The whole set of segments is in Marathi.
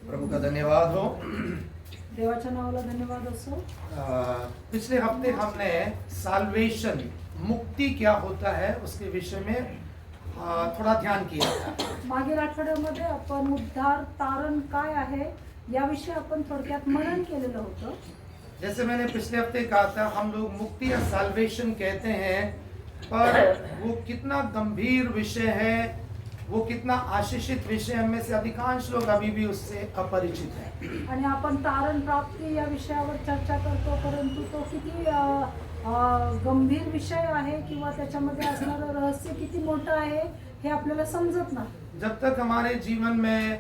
प्रभु का धन्यवाद हो। देवाच्या नावाला धन्यवाद असो। पिछले हफ्ते हमने साल्वेशन, मुक्ति क्या होता है उसके विषय में थोड़ा ध्यान किया था। मागील आठवड्यामध्ये आपण उद्धार तारण काय आहे याविषयी आपण थोडक्यात मनन केलेलं होतं। जैसे मैंने पिछले हफ्ते कहा था, हम लोग मुक्ति या साल्वेशन कहते हैं, पर वो कितना गंभीर विषय है, वो कितना आशीषित विषय, हमें से अधिकांश लोग अभी भी उससे अपरिचित हैं। आणि आपण तारण प्राप्ती या विषयावर चर्चा करतो, परंतु तो किती गंभीर विषय आहे किंवा त्याच्यामध्ये असणारं रहस्य किती मोठं आहे हे आपल्याला समजत नाही। जब तक हमारे जीवन में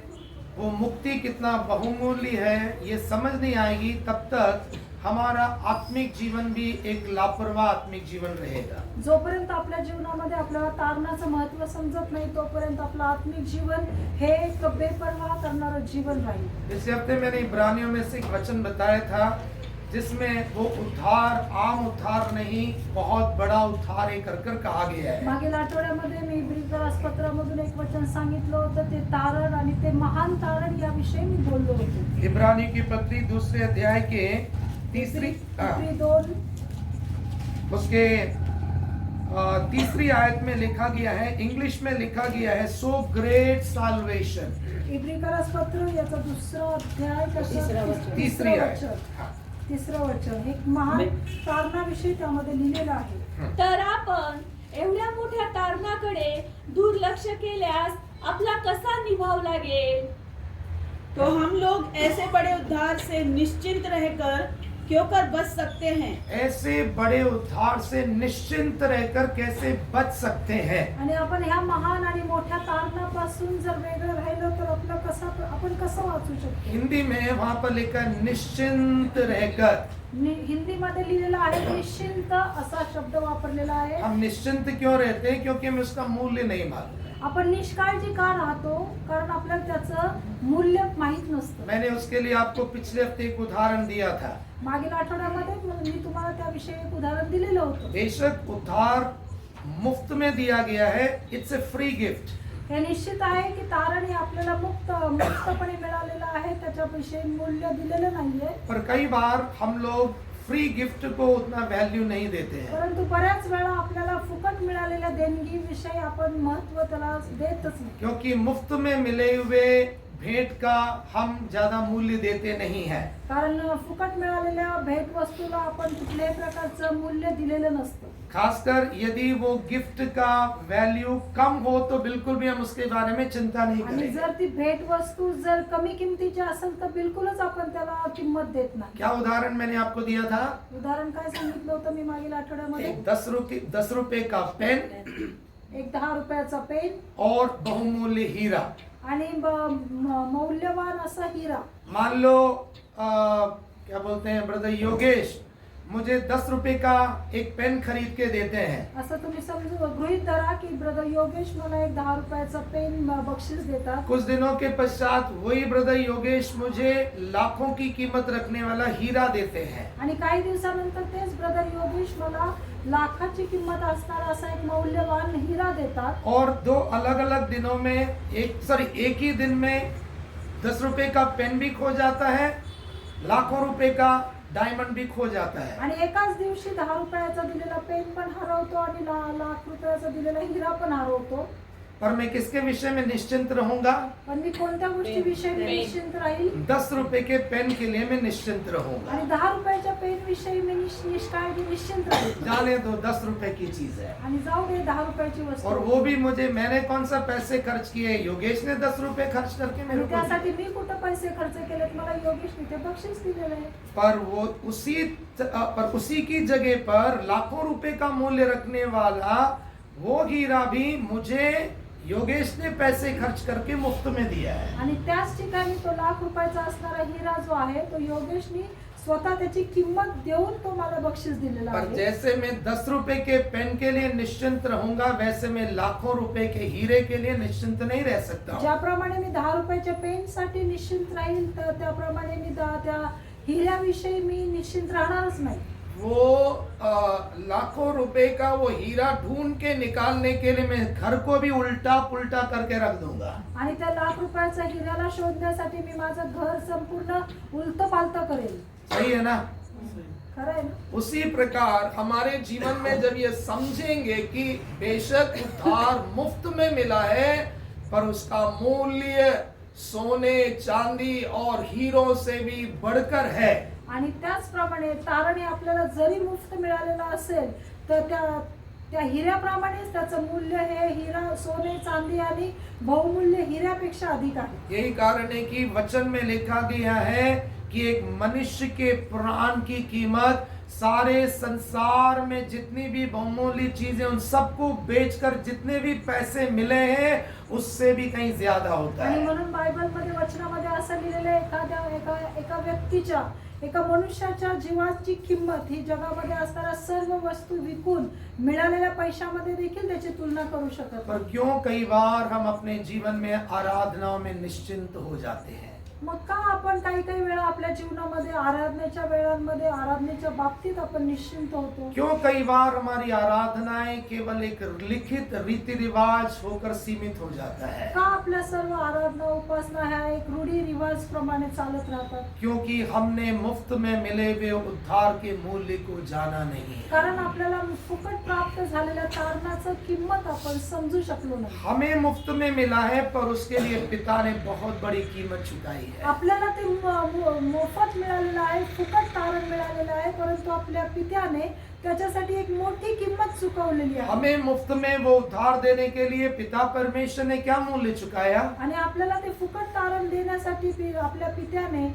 वो मुक्ति कितना बहुमूल्य है ये समझ नहीं आएगी, तब तक हमारा आत्मिक जीवन भी एक लापरवाह आत्मिक जीवन रहेगा। जोपर्यंत आपल्या जीवनामध्ये आपल्याला तारणाचं महत्त्व समजत नाही, तोपर्यंत आपलं आत्मिक जीवन हे एक बेपरवाह करणारं जीवन राहील। इस हफ्ते मैंने इब्रानियों में से एक वचन बताया था, जिसमें वो उद्धार आम उद्धार नहीं, बहुत बड़ा उद्धार एक कर कहा गया है। मागील आठवड्यामध्ये मी इब्रियकास पत्रामधून एक वचन सांगितलं होतं, ते तारण आणि ते महान तारण याविषयी मी बोललो होतो। इब्रानियों की पत्री दूसरे अध्याय के तीसरी उसके तीसरी आयत में लिखा गया है, इंग्लिश में लिखा गया है, सो ग्रेट साल्वेशन। इब्रियकास पत्र याचा दुसरा अध्याय तीसरी आयत, तिसरं वचन एक महान तारणाविषयी त्यामध्ये लिहिलेलं आहे। तर आपण एवढ्या मोठ्या तारणाकडे दुर्लक्ष केल्यास आपला कसा निभाव लागेल? तो हम लोग ऐसे बड़े उद्धार से निश्चिंत रहकर क्यों कर बच सकते हैं? ऐसे बड़े उद्धार से निश्चिंत रहकर कैसे बच सकते हैं? आणि आपण ह्या महान आणि मोठ्या तारणापासून जर वेगळं राहिलो तर आपण कसं वाचू शकतो? हिंदी में वहां पर लिखा निश्चिंत रहकर। हिंदी मध्ये लिहिलेलं आहे निश्चिंत असा शब्द वापरलेला आहे। हम निश्चिंत क्यों रहते हैं? क्योंकि हमें उसका मूल्य नहीं मालूम। आपण निष्काळजी का राहतो? कारण आपल्याला त्याचं मूल्य माहित नसतं। मैंने उसके लिए आपको पिछले हफ्ते एक उदाहरण दिया था। मागील आठवड्यामध्ये मी तुम्हाला त्याविषयी एक उदाहरण दिलेलं होतं। बेशक उद्धार मुफ्त में दिया गया है, इट्स ए फ्री गिफ्ट। हे निश्चित आहे की तारण हे आपल्याला मुक्तपणे मिळालेलं आहे, त्याच्याविषयी मूल्य दिलेलं नाहीये। पर कई बार हम लोग फ्री गिफ्ट को उतना वैल्यू नहीं देते हैं। परंतु बऱ्याच वेळा आपल्याला फुकट मिळालेल्या देणगी विषयी आपण महत्त्व त्याला देतच नाही। क्योंकि मुफ्त में मिले हुए भेंट का हम ज्यादा मूल्य देते नहीं है। कारण फुकट मिळालेल्या भेट वस्तूला आपण कुठल्याही प्रकारचं मूल्य दिलेलं नसतं। खासकर यदि वो गिफ्ट का वैल्यू कम हो तो बिल्कुल भी हम उसके बारे में चिंता नहीं आणि करेंगे। जर ती भेट वस्तू जर कमी किमतीची असेल तर बिलकुलच आपण त्याला किंमत देत नाही। क्या उदाहरण मैंने आपको दिया था? उदाहरण काय सांगितलं होतं मी मागील आठवड्यामध्ये? एक 10 रुपए का पेन, एक 10 रुपयाचा पेन और बहुमूल्य हीरा। आणि मौल्यवान असा हिरा। मान लो क्या बोलते हैं, ब्रदर योगेश मुझे 10 रुपए का एक पेन खरीद के देते हैं। असं तुम्ही समजू गृहीत धरा की ब्रदर योगेश मला एक 10 रुपयाचा पेन बक्षीस देतात। कुछ दिनों के पश्चात वही ब्रदर योगेश मुझे लाखों की कीमत रखने वाला हीरा देते हैं। आणि काही दिवसानंतर तेच ब्रदर योगेश मला लाखाची किंमत असणारा असा एक मौल्यवान हिरा देतात। और 2 अलग अलग दिनों में एक ही दिन में 10 रुपए का पेन भी खो जाता है, लाखों रुपए का डायमंड भी खो जाता है। आणि एकाच दिवशी 10 रुपयाचा दिलेला पेन पण हरवतो आणि लाख रुपयाचा दिलेला हिरा पण हरवतो। पर मैं किसके विषय में निश्चिंत रहूंगा? पण मी कोणत्या गोष्टी विषयी निश्चिंत राहील? 10 रुपए के पेन के लिए मैं निश्चिंत रहूंगा। आणि 10 रुपयाच्या पेन विषयी मी निष्काळजी निश्चिंत राहील। जाने दो, 10 रुपए की चीज है। आणि जाऊ दे 10 रुपयाची वस्तू। और वो भी मैंने कौन सा पैसे खर्च किए? योगेश ने 10 रुपए खर्च करके मेरे को दिए। त्यासाठी मी कुठे पैसे खर्च केलेत? मला योगेशने ते बक्षीस दिलेलं आहे। पर उसी की जगह पर लाखों रुपए का मूल्य रखने वाला वो हीरा भी मुझे योगेश ने पैसे खर्च करके मुफ्त में दिया है। आणि त्याच ठिकाणी तो लाख रुपयाचा असणारा हिरा जो आहे तो योगेशने स्वतः त्याची किंमत देऊन तो मला बक्षीस दिलेला पर आहे। जैसे मैं 10 रुपए के पेन के लिए निश्चिंत रहूंगा, वैसे मैं लाखों रुपए के हीरे के लिए निश्चिंत नहीं रह सकता। ज्याप्रमाणे मी 10 रुपयाच्या पेन साठी निश्चिंत राहील, तर त्याप्रमाणे मी त्या हिऱ्याविषयी मी निश्चिंत राहणारच नाही। वो लाखों रुपए का वो हीरा ढूंढ के निकालने के लिए मैं घर को भी उल्टा पुल्टा करके रख दूंगा। आणि त्या लाख रुपयाचा हिऱ्याला शोधण्यासाठी मी माझं घर संपूर्ण उलट पालत करेल. सही है ना? खरं आहे ना? उसी प्रकार हमारे जीवन में जब ये समझेंगे कि बेशक उद्धार मुफ्त में मिला है, पर उसका मूल्य सोने चांदी और हीरो से भी बढ़कर है, आणि त्याचप्रमाणे तारण हे आपल्याला जरी मुफ्त मिळालेलं असेल तर त्या हिऱ्याप्रमाणेच त्याचं मूल्य हे हिरा सोने चांदी आणि बहुमूल्य हिऱ्यापेक्षा अधिक आहे. यही कारण है कि वचन में लिखा गया है कि एक मनुष्य के प्राण की कीमत सारे संसार में जितनी भी बहुमूल्य चीजें उन सबको बेचकर जितने भी पैसे मिले हैं उससे भी कहीं ज्यादा होता आणि है. म्हणून बायबलमध्ये वचनामध्ये असं लिहिलेलं आहे, एका व्यक्तीच्या एका मनुष्याच्या जीवाची किंमत ही जगामध्ये असणाऱ्या सर्व वस्तू विकून मिळालेल्या पैशामध्ये देखील त्याची तुलना करू शकत पर नाही. क्यों कई बार हम अपने जीवन में आराधनाओं में निश्चिंत हो जाते हैं? मग का आपण काही वेळा आपल्या जीवनामध्ये आराधनेच्या वेळांमध्ये आराधनेच्या बाबतीत आपण निश्चिंत होतो? क्यों कई बार हमारी आराधनाएं केवल एक लिखित रीति रिवाज होकर सीमित हो जाता है? का आपल्या सर्व आराधना उपासना ह्या एक रूढी रिवाज प्रमाणे चालत राहतात? क्योंकि हमने मुफ्त में मिले हुए उद्धार के मूल्य को जाना नहीं. कारण आपल्याला फुकट प्राप्त झालेल्या तारणाचं किंमत आपण समजू शकलो नाही. हमें मुफ्त में मिला है, पर उसके लिए पिता ने बहुत बड़ी कीमत चुकाई है. आपल्याला ते मोफत मिळालेलं आहे, फुकट तारण मिळालेलं आहे, परंतु आपल्या पित्याने त्याच्यासाठी एक मोठी किंमत चुकवलेली आहे. हमें मुफ्त में वो उद्धार देने के लिए पिता परमेश्वर ने क्या मूल्य चुकाया? आणि आपल्याला ते फुकट तारण देण्यासाठी आपल्या पित्याने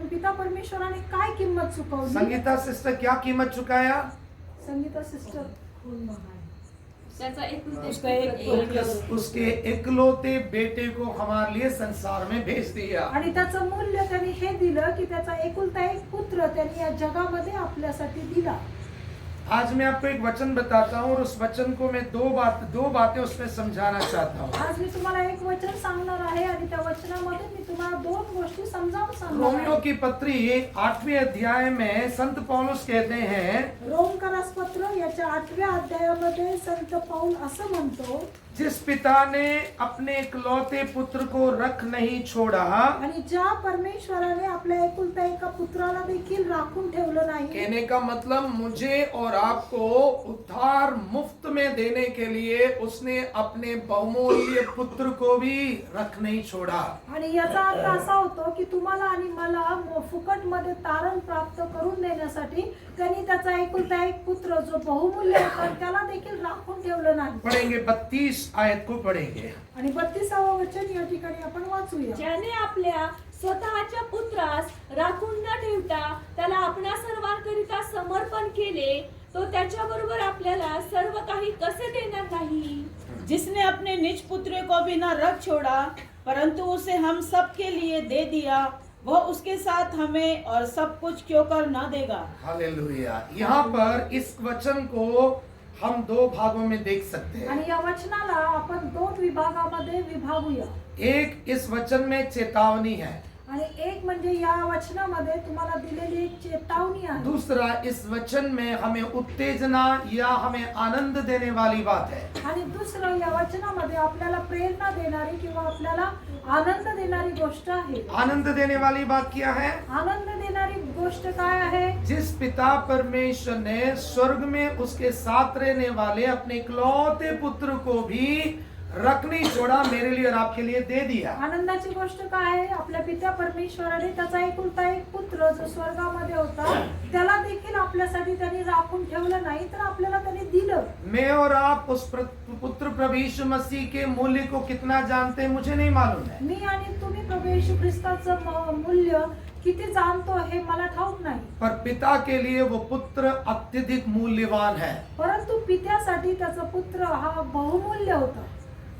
पिता परमेश्वराने काय किंमत चुकवली? संगीता सिस्टर क्या कीमत चुकाया? संगीता सिस्टर त्याचा उसके इकलौते बेटे को हमारे लिए संसार में भेज दिया. आणि त्याचं मूल्य त्यांनी हे दिलं की त्याचा एकुलता एक पुत्र त्यांनी या जगामध्ये आपल्यासाठी दिला. आज मैं आपको एक वचन बताता हूँ और उस वचन को मैं दो बातें उसमें समझाना चाहता हूँ. आज मी तुम्हाला एक वचन सांगणार आहे आणि त्या वचनामध्ये मी तुम्हाला दोन गोष्टी समजावून सांगणार रोमियो आहे. की पत्री 8वें अध्याय में संत पौलुस कहते हैं, रोमकरास पत्र याच्या 8व्या अध्यायामध्ये संत पौल असं म्हणतो, जिस पिता ने अपने इकलौते पुत्र को रख नहीं छोड़ा, आणि ज्या परमेश्वराने आपल्या एकुलता एका पुत्राला देखील राखून ठेवलं नाही. कहने का मतलब मुझे और आपको उद्धार मुफ्त में देने के लिए उसने अपने बहुमूल्य पुत्र को भी रख नहीं छोड़ा. आणि याचा अर्थ असा होतो की तुम्हाला आणि मला फुकट मध्ये तारण प्राप्त करून देण्यासाठी त्यांनी त्याचा एकुलता एक पुत्र जो बहुमूल्य होता त्याला देखील राखून ठेवलं नाही. पढ़ेंगे 32 आयत को पढ़ेंगे. आणि 32वा वचन या ठिकाणी आपण वाचूया. ज्याने आपल्या स्वतःच्या पुत्रास राखून न ठेवता त्याला आपणा सर्वांकरिता समर्पण केले, तो त्याच्याबरोबर आपल्याला सर्व काही कसे देणार नाही? जिसने अपने निज पुत्र को भी न रख छोड़ा परंतु उसे हम सब के लिए दे दिया, वह उसके साथ हमें और सब कुछ क्यों कर न देगा? हालेलुया. यहाँ पर इस वचन को हम दो भागों में देख सकते हैं. आणि या वचनाला आपण दोन विभागामध्ये विभागूया. एक, इस वचन में चेतावनी है. आणि एक म्हणजे या वचनामध्ये तुम्हाला दिलेली एक चेतावनी आहे. दूसरा, इस वचन में हमें उत्तेजना या हमें आनंद देने वाली बात है. आणि दुसरं या वचनामध्ये आपल्याला प्रेरणा देणारी किंवा आपल्याला आनंद देणारी गोष्ट आहे. आनंद देने वाली बात क्या है? आनंद देणारी गोष्ट काय आहे? जिस पिता परमेश्वर ने स्वर्ग में उसके साथ रहने वाले अपने इकलौते पुत्र को भी रख नहीं छोड़ा, मेरे लिए और आपके लिए दे दिया. आनंदाची गोष्ट काय आहे? आपल्या पिता परमेश्वराने त्याचा एकुलता एक पुत्र जो स्वर्गामध्ये होता त्याला देखील आपल्यासाठी त्यांनी राखून ठेवलं नाही, तर आपल्याला त्यांनी दिलं. मैं और आप उस पुत्र प्रभु यीशु मसीह के मूल्य को कितना जानते हैं मुझे नहीं मालूम है. मी आणि तुम्ही प्रभू येशू ख्रिस्ताचं मूल्य किती जाणतो हे मला ठाऊक नाही, पर पिता के लिए वो पुत्र अत्यधिक मूल्यवान है. परंतु पित्यासाठी त्याचा पुत्र हा बहुमूल्य होता.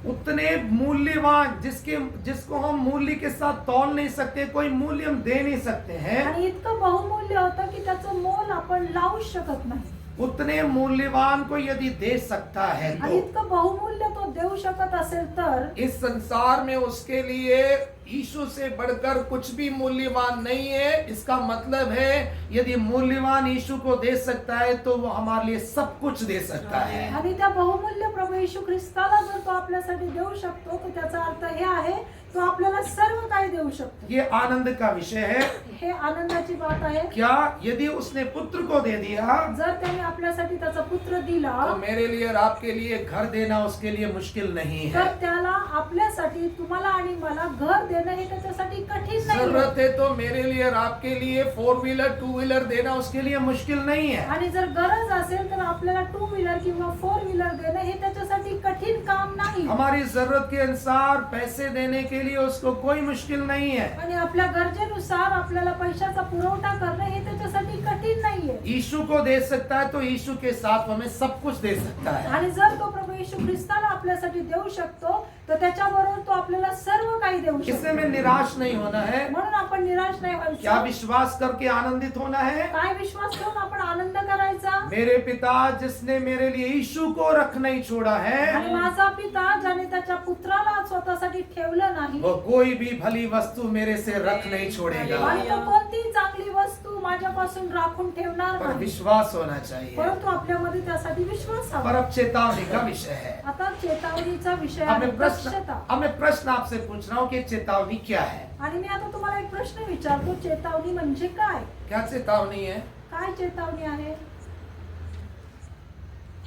उतने मूल्यवान जिसको हम मूल्य के साथ तौल नहीं सकते, कोई मूल्य हम दे नहीं सकते हैं. आणि इतकं बहुमूल्य होतं की त्याचं मोल आपण लावू शकत नाही. उतने मूल्यवान को यदि दे सकता है आणि तो इतकं बहुमूल्य तो देऊ शकत असेल तर इस संसार में उसके लिए यीशु से बढ़कर कुछ भी मूल्यवान नहीं है। इसका मतलब है यदि मूल्यवान यीशु को दे सकता है तो वो हमारे लिए सब कुछ दे सकता है। आणि त्या बहुमूल्य प्रभू येशू ख्रिस्ताला जर तो आपल्यासाठी देऊ शकतो तर त्याचा अर्थ हे आहे तो आपल्याला सर्व काही देऊ शकतो। ये आनंद का विषय है। हे आनंदाची बात आहे। क्या यदि उसने पुत्र को दे दिया जर त्याने आपल्यासाठी त्याचा पुत्र दिला तो मेरे लिए और आपके लिए घर देना उसके लिए मुश्किल नहीं तर है। त्याला आपल्यासाठी तुम्हाला आणि मला घर देणं हे त्याच्यासाठी कठीण नाही। जरूरत है तो मेरे लिए और आपके लिए 4 व्हीलर 2 व्हीलर देना उसके लिए मुश्किल नहीं है। आणि जर गरज असेल तर आपल्याला 2 व्हीलर किंवा 4 व्हीलर देणं हे त्याच्यासाठी कठीण काम नाही। हमारी जरूरत के अनुसार पैसे देने के लिए उसको कोई मुश्किल नहीं है। आणि आपल्या गरजेनुसार आपल्याला पैशाचा पुरवठा करणं हे त्याच्यासाठी कठीण नाहीये। यीशु को दे सकता है तो यीशु के साथ हमें सब कुछ दे सकता है। आणि जर तो प्रभू येशू ख्रिस्ताला आपल्यासाठी देऊ शकतो तर त्याच्याबरोबर तो आपल्याला सर्व काही देऊ इससे शकतो। में निराश नहीं होना है। म्हणून आपण निराश नाही क्या व्हायचं। विश्वास करके आनंदित होना है। काय विश्वास ठेवून आपण आनंद करायचा। मेरे पिता जिसने मेरे लिए यीशु को रख नहीं छोड़ा आणि है माझा पिता ज्याने त्याच्या पुत्राला स्वतःसाठी ठेवलं नाही वो कोई भी भली वस्तु मेरे से रख नहीं छोड़ेगा। आणि तो कोणतीही चांगली वस्तू माझ्यापासून राखून ठेवणार पर नाही। विश्वास होना चाहिए। परंतु आपल्यामध्ये त्यासाठी विश्वास पर हवा। अब चेतावनी का विषय है। आता चेतावणीचा विषय अब आहे दक्षता। मैं प्रश्न आपसे पूछ रहा हूँ कि चेतावनी क्या है। आणि मी आता तुम्हाला एक प्रश्न विचारतो चेतावणी म्हणजे काय। क्या चेतावनी है। काय चेतावणी आहे।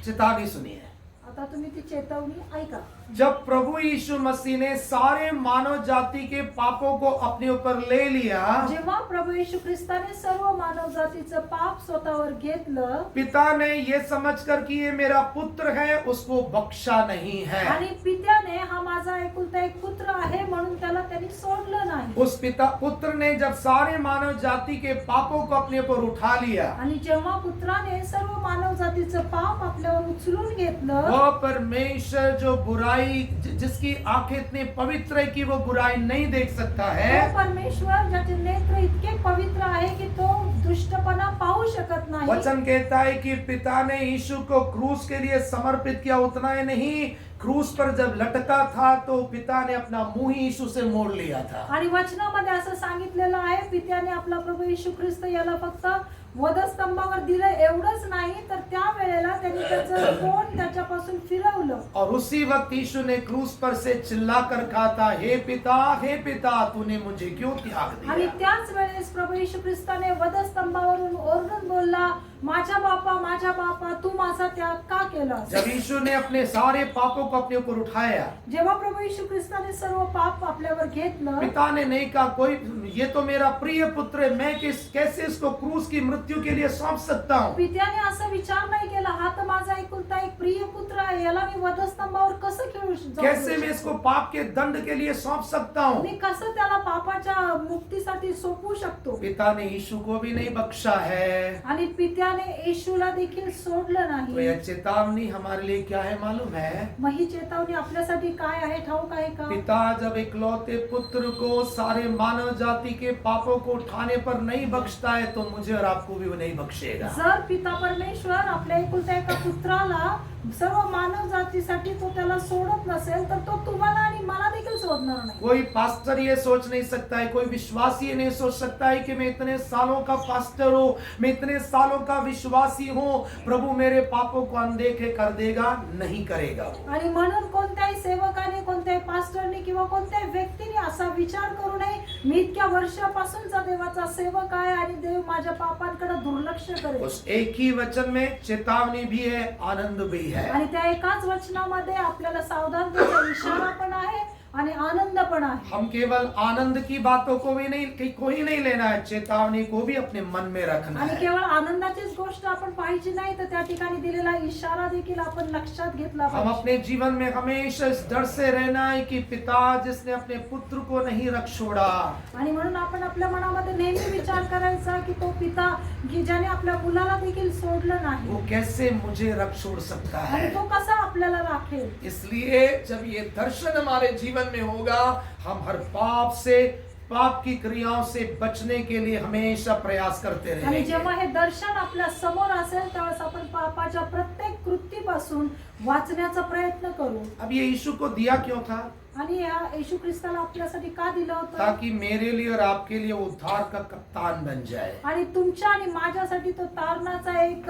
चेतावनी सुनिए। आता तुम्ही ती चेतावणी ऐका। जब प्रभु यीशु मसीह ने सारे मानव जाति के पापों को अपने ऊपर ले लिया जेव्हा प्रभू येशू ख्रिस्ताने सर्व मानव जातीचं पाप स्वतःवर घेतलं पिता ने ये समझकर कि ये मेरा पुत्र है उसको बख्शा नहीं है। आणि पित्याने हा माझा एकुलता एक पुत्र आहे म्हणून त्याला त्यांनी सोडलं नाही। उस पुत्र ने जब सारे मानव जाति के पापों को अपने ऊपर उठा लिया आणि जेव्हा पुत्राने सर्व मानव जातीचं पाप आपल्यावर उचलून घेतलं वो परमेश्वर जो बुराई जिसकी आंखें इतनी पवित्र है कि वो बुराई नहीं देख सकता है तो परमेश्वर ज्याचे नेत्र इतके पवित्र आहे की तो दुष्टपणा पाहू शकत नाही। वचन कहता है कि पिता ने यीशु को क्रूस के लिए समर्पित किया। उतना ही नहीं क्रूस पर जब लटका था तो पिता ने अपना मुंह ही यीशु से मोड़ लिया था। आणि वचनामध्ये असं सांगितलेलं आहे पित्याने आपला प्रभू येशू ख्रिस्त याला फक्त वधस्तंभावर दिलं एवढंच नाही तर त्या वेळेला त्यांनी त्याचं तोंड त्याच्यापासून फिरवलं। और उसी वक्त यीशु ने क्रूस पर से चिल्लाकर कहा था हे पिता तूने मुझे क्यों त्याग आणि दिया। त्याच वेळेस प्रभू येशू ख्रिस्ताने वधस्तंभावरून ओरडून बोलला माझा बापा तू माझा त्याग का केला। जब यीशु ने अपने सारे पापों को अपने ऊपर उठाया जेव्हा प्रभू येशू ख्रिस्ताने सर्व पाप आपल्यावर घेतलं पिता ने नहीं कहा कोई ये तो मेरा प्रिय पुत्र है मैं कैसे इसको क्रूस की मृत्यु के लिए सौंप सकता हूँ। पित्याने असा विचार नाही केला हा तर माझा एकुलता एक प्रिय पुत्र आहे याला मी वधस्तंभावर कसं खेळू कैसे मैं इसको पाप के दंड के लिए सौंप सकता हूँ। मी कसं त्याला पापाच्या मुक्तीसाठी सोपू शकतो। पिता ने यीशु को भी नहीं बख्शा है आणि पित्याने येशूला देखील सोडलं तो नाही। यह चेतावनी हमारे लिए क्या है मालूम है। मग ही चेतावणी आपल्यासाठी काय आहे ठाऊक आहे का। पिता जब इकलौते पुत्र को सारे मानव जाति के पापों को उठाने पर नहीं बख्शता है तो मुझे और आपको भी वो नहीं बख्शेगा। जर पिता परमेश्वर आपल्या एकुलत्या एका पुत्राला सर्व मानव जातीसाठी तो त्याला सोडत नसेल तर तो तुम्हाला आणि मला देखील सोडणार नाही। कोई पास्टर ये सोच नहीं सकता है कोई विश्वासी ये नहीं सोच सकता है कि मैं इतने सालों का पास्टर हूँ मैं इतने सालों का विश्वासी हूँ प्रभु मेरे पापों को अनदेखे कर देगा। नहीं करेगा। आणि म्हणून कोणत्याही सेवकाने कोणत्याही पास्टरने किंवा कोणत्याही व्यक्तीने असा विचार करू नये मी इतक्या वर्षापासूनचा देवाचा सेवक आहे आणि देव माझ्या पापांकडे दुर्लक्ष करेल। उस एक ही वचन में चेतावनी भी है आनंद भी है। आणि त्या एकाच वचनामध्ये आपल्याला सावधानतेचा इशारा पण आहे आणि आनंद पण आहे। हम केवल आनंद की बातों को भी नहीं कोई नहीं लेना है चेतावनी को भी अपने मन में रखना आणि है। केवळ आनंदाचीच गोष्ट आपण पाहिजे नाही तर त्या ठिकाणी दिलेला इशारा देखील आपण लक्षात घेतला हम पाहिजे। अपने जीवन में हमेशा इस डर से रहना है कि पिता जिसने अपने पुत्र को नहीं रख छोड़ा आणि म्हणून आपण आपल्या मनामध्ये नेहमी विचार करायचा की तो पिता की ज्याने आपल्या मुलाला देखील सोडलं नाही वो कैसे मुझे रख छोड़ सकता आणि है। तो कसा आपल्याला राखेल। इसलिए जब ये दर्शन हमारे जीवन में होगा हम हर पाप से पाप की क्रियाओं से बचने के लिए हमेशा प्रयास करते आणि रहेंगे। जेव्हा हे दर्शन आपल्या समोर असेल त्यावेळेस आपण पापाच्या प्रत्येक कृतीपासून वाचण्याचा प्रयत्न करू। अब ये यीशु को दिया क्यों था? आणि या येशू ख्रिस्ताला आपल्यासाठी का दिलं होतं? ताकि मेरे लिए और आपके लिए उद्धार का कप्तान बन जाए। आणि तुमच्या आणि माझ्यासाठी तो तारणाचा एक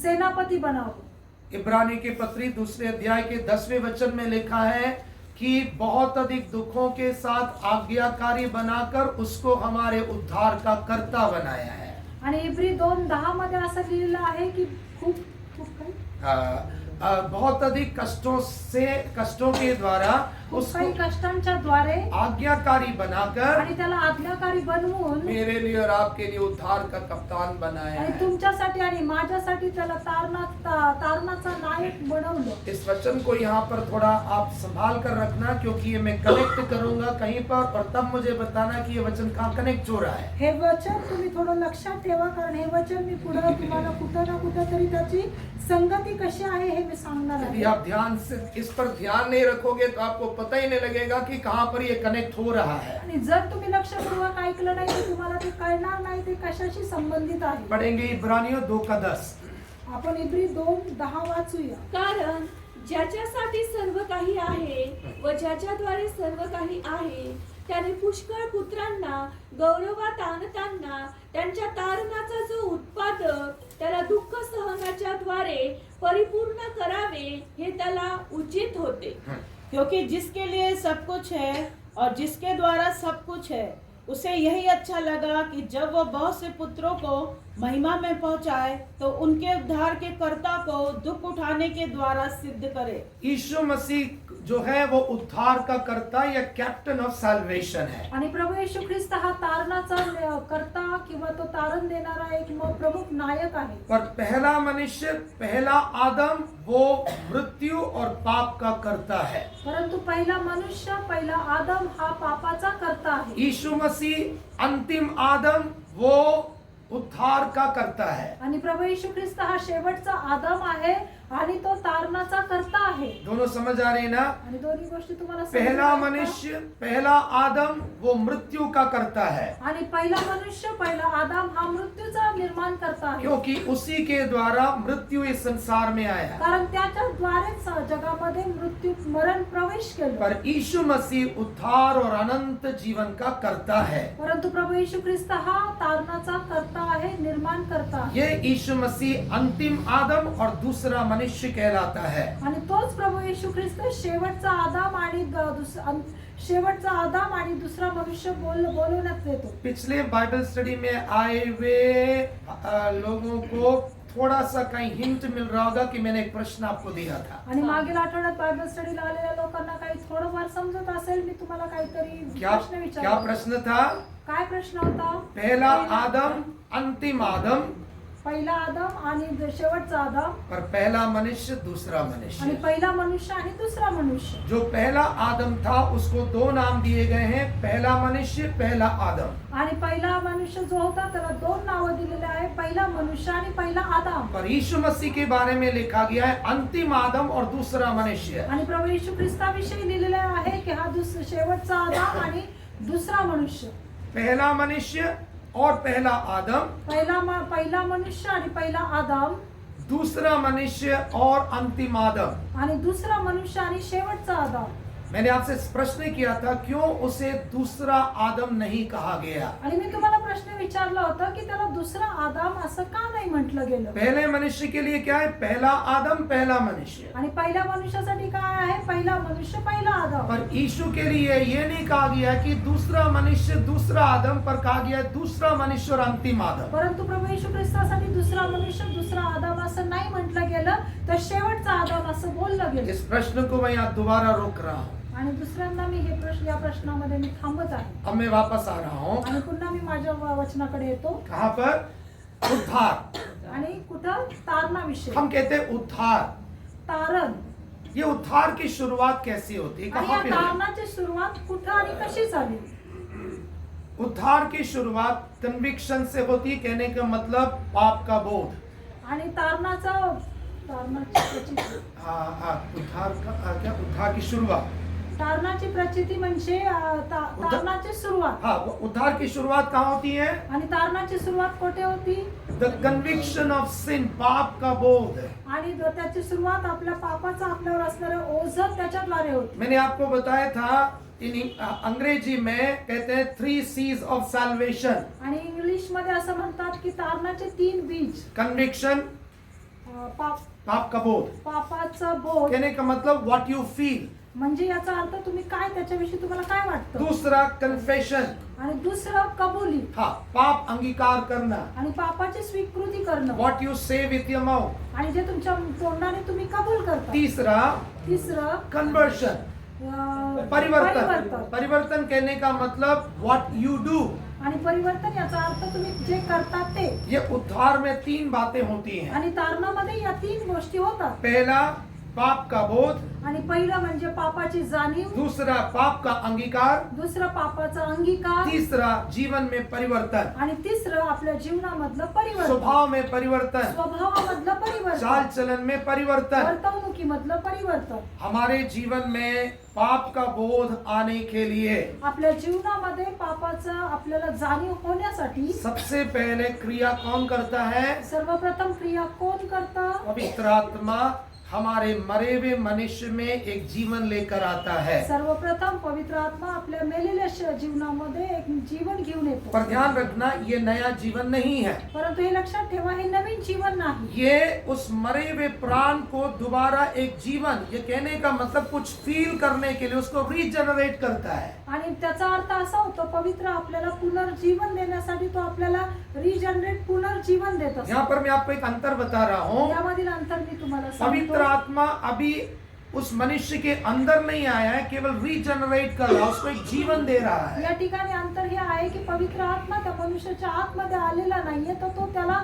सेनापती बनावं। इब्रानी के पत्री 2 अध्याय के 10वें वचन में लिखा है कि बहुत अधिक दुखों के साथ आज्ञाकारी बनाकर उसको हमारे उद्धार का कर्ता बनाया है। आणि इब्री 2:10 मध्ये असं लिहिलेलं आहे की खूप खूप काही बहुत अधिक कष्टों के द्वारा खूप काही उसको कष्टांच्या द्वारे आज्ञाकारी बनाकर आणि त्याला आज्ञाकारी बनवून मेरे लिए और आपके लिए उद्धार का कप्तान बनाया आणि है। तुमच्यासाठी आणि माझ्यासाठी त्याला तारणाचा नायक बनवलं। इस वचन को यहाँ पर थोड़ा आप संभाल कर रखना, क्योंकि ये मैं कनेक्ट करूंगा कहीं पर और तब मुझे बताना कि ये वचन कहाँ कनेक्ट हो रहा है। हे वचन तुम्ही थोडं लक्षात ठेवा, कारण हे वचन मी पुढे तुम्हाला कुठं ना कुठं तरी त्याची संगती कशी आहे हे मी सांगणार यदि आहे। आप ध्यान से इस पर ध्यान नहीं रखोगे तो आपको पता ही नहीं लगेगा कि कहाँ पर ये कनेक्ट हो रहा है। आणि जर तुम्ही लक्षपूर्वक ऐकलं नाही तर तुम्हाला ते कळणार नाही ते कशाशी संबंधित आहे। पढ़ेंगे इब्रानियों 2:10। आपण इब्री 2:10 वाचूया। कारण ज्याच्यासाठी सर्व काही आहे व ज्याच्याद्वारे सर्व काही आहे त्याने पुष्कळ पुत्रांना गौरवात आणताना त्यांच्या तारणाचा जो उत्पादक त्याला दुःख सहनाच्या द्वारे परिपूर्ण करावे हे त्याला उचित होते। क्योंकि जिसके लिए सब कुछ है और जिसके द्वारा सब कुछ है उसे यही अच्छा लगा कि जब वह बहुत से पुत्रों को महिमा में पहुंचाए तो उनके उद्धार के कर्ता को दुख उठाने के द्वारा सिद्ध करे। यीशु मसीह जो है वो उद्धार का कर्ता या कैप्टन ऑफ सैल्वेशन है। आणि प्रभू येशू ख्रिस्त हा तारणाचा कर्ता किंवा तो तारण देणारा एक प्रमुख नायक आहे। पर पहला मनुष्य, पहला आदम, वो मृत्यु और पाप का कर्ता है। परंतु पहिला मनुष्य, पहिला आदम हा पापाचा कर्ता आहे। यीशु मसीह अंतिम आदम, वो उद्धार का करता है। आणि प्रभू येशू ख्रिस्त हा शेवटचा आदम आहे आणि तो तारणाचा कर्ता आहे। दोनों समझ आ रही है ना? आणि दोन्ही गोष्टी तुम्हाला पहला समजतात का? मनुष्य, पहला आदम, वो मृत्यु का करता है, आणि पहिला मनुष्य, पहिला आदम हा मृत्यूचा निर्माण करता आहे। क्योंकि उसी के द्वारा मृत्यु इस संसार में आया। कारण त्याच्या द्वारेच जगामध्ये मृत्यू मरण प्रवेश केलं। पर यीशु मसीह उद्धार और अनंत जीवन का करता है। परंतु प्रभू येशू ख्रिस्त हा तारणाचा कर्ता आहे, निर्माण करता आहे। ये यीशु मसीह अंतिम आदम और दूसरा मनुष्य कहलाता है। आणि तोच प्रभू येशू ख्रिस्त शेवटचा आदम आणि शेवटचा आदम आणि दुसरा मनुष्य बोलवण्यात येतो। पिछले बाइबल स्टडी में आए हुए लोगों को थोड़ा सा कहीं हिंट मिल रहा होगा कि मैंने एक प्रश्न आपको दिया था। आणि मागील आठवड्यात बायबल स्टडीला आलेल्या लोकांना काही थोडंफार समजत असेल, मी तुम्हाला काहीतरी क्या प्रश्न क्या विचारला। प्रश्न था? काय प्रश्न होता? पहला आदम, अंतिम आदम, पहिला आदम आणि शेवटचा आदम, पर पहला मनुष्य, दूसरा आणि मनुष्य। पहिला मनुष्य आणि दुसरा मनुष्य। जो पहला आदम था उसको 2 नाम दिए गए हैं, पहला मनुष्य, पहला आदम। आणि पहिला मनुष्य जो होता त्याला 2 नावं दिलेले आहे, पहिला मनुष्य आणि पहिला आदम। पर यीशु मसीह के बारे में लिखा गया है अंतिम आदम और दूसरा मनुष्य। आणि प्रभू येशू ख्रिस्ताविषयी लिहिलेले आहे की हा शेवटचा आदम आणि दुसरा मनुष्य। पहला मनुष्य और पहला आदम, पहिला मनुष्य आणि पहिला आदम, दूसरा मनुष्य और अंतिम आदम। आणि दुसरा मनुष्य आणि शेवटचा आदम। मैंने आपसे प्रश्न किया था क्यों उसे दूसरा आदम नहीं कहा गया। आणि मी तुम्हाला प्रश्न विचारला होता की त्याला दुसरा आदम असं का नाही म्हटलं गेलं। पहले मनुष्य के लिए क्या है? पहला आदम, पहला मनुष्य। आणि पहिल्या मनुष्यासाठी काय आहे? पहिला मनुष्य, पहिला आदम। पर यीशु के लिए ये नहीं कहा गया कि दूसरा मनुष्य, दूसरा आदम, पर कहा गया दूसरा मनुष्य और अंतिम आदम। परंतु प्रभू येशू ख्रिस्तासाठी दुसरा मनुष्य, दुसरा आदम असं नाही म्हटलं गेलं, तर शेवटचा आदम असं बोललं गेलं। इस प्रश्न को मैं यहाँ दोबारा रोक रहा हूँ। आणि दुसऱ्यांदा मी या प्रश्नामध्ये मी थांबत आहे। अब मैं वापस आ रहा हूँ। आणि पुन्हा मी माझ्या वचनाकडे येतो। कहाँ पर? उद्धार। आणि कुठं? तारणाविषयी। हम कहते हैं उद्धार। तारण। ये उद्धार की शुरुआत कैसी होती है? आणि कहाँ या पे होती है? तारणाची सुरुवात कुठं आणि कशी झाली? उद्धार की शुरुआत कन्विक्शन से होती है, कहने का मतलब पाप का बोध। आणि तारणाची उद्धार की शुरुआत तारणाची प्रचिती म्हणजे तारणाची सुरुवात. हाँ, वो उद्धार की शुरुआत कहाँ होती है? आणि तारणाची सुरुवात कोठे होती? द कन्विक्शन ऑफ सिन, पाप का बोध. आणि त्याची सुरुवात आपल्या पापाचं आपल्यावर असणारं ओझं त्याच्याद्वारे होती. मैंने आपको बताया था अंग्रेजी में कहते हैं 3 C's ऑफ सैल्वेशन. आणि इंग्लिश मध्ये असं म्हणतात की तारणाचे 3 बीज. कन्विक्शन, पाप का बोध. पापाचं बोध कहने का मतलब व्हाट यू फील. म्हणजे याचा अर्थ तुम्ही काय, त्याच्याविषयी तुम्हाला काय वाटतं. दूसरा कन्फेशन. आणि दुसरं कबुली. हाँ, पाप अंगीकार करना. आणि पापाची स्वीकृती करणं. What you say with your mouth. आणि जे तुमच्या तोंडाने तुम्ही कबूल करता. तिसरं कन्वर्शन, परिवर्तन. परिवर्तन कहने का मतलब व्हाट यू डू. आणि परिवर्तन याचा अर्थ तुम्ही जे करता ते. ये उद्धार में 3 बातें होती हैं. आणि तारणामध्ये या 3 गोष्टी होतात. पहला पाप का बोध. आणि पहिलं म्हणजे पापाची जाणीव. दूसरा पाप का अंगीकार. दुसरं पापाचा अंगीकार. तीसरा जीवन में परिवर्तन. आणि तिसरं आपल्या जीवनामधलं परिवर्तन. स्वभाव में परिवर्तन. स्वभावामधलं परिवर्तन. चाल चलन में परिवर्तन. वर्तवणुकीमधलं परिवर्तन. हमारे जीवन में पाप का बोध आने के लिए आपल्या जीवनामध्ये पापाचं आपल्याला जाणीव होण्यासाठी सबसे पहले क्रिया कौन करता है? सर्वप्रथम क्रिया कोण करता? पवित्र आत्मा हमारे मरे हुए मनुष्य में एक जीवन लेकर आता है. सर्वप्रथम पवित्र आत्मा आपल्या मेलेल्या जीवनामध्ये एक जीवन घेऊन येतो. पर ध्यान रखना, ये नया जीवन नहीं है. परंतु हे लक्षात ठेवा, हे नवीन जीवन नाही. ये उस मरे हुए प्राण को दोबारा एक जीवन, ये कहने का मतलब कुछ फील करने के लिए उसको रीजनरेट करता है. आणि त्याचा अर्थ असा होतो, पवित्र आपल्याला पुनर्जीवन देण्यासाठी तो आपल्याला रिजनरेट पुनर्जीवन देत असतो. यहाँ पर मैं आपको एक अंतर बता रहा हूँ. यामधील अंतर मी तुम्हाला पवित्र सांगतो. आत्मा अभी उस मनुष्य के अंदर नहीं आया है, केवल रीजनरेट कर रहा है, उसको एक जीवन दे रहा है. या ठिकाणी अंतर हे आहे की पवित्र आत्मा त्या मनुष्याच्या आतमध्ये आलेला नाहीये, तर तो त्याला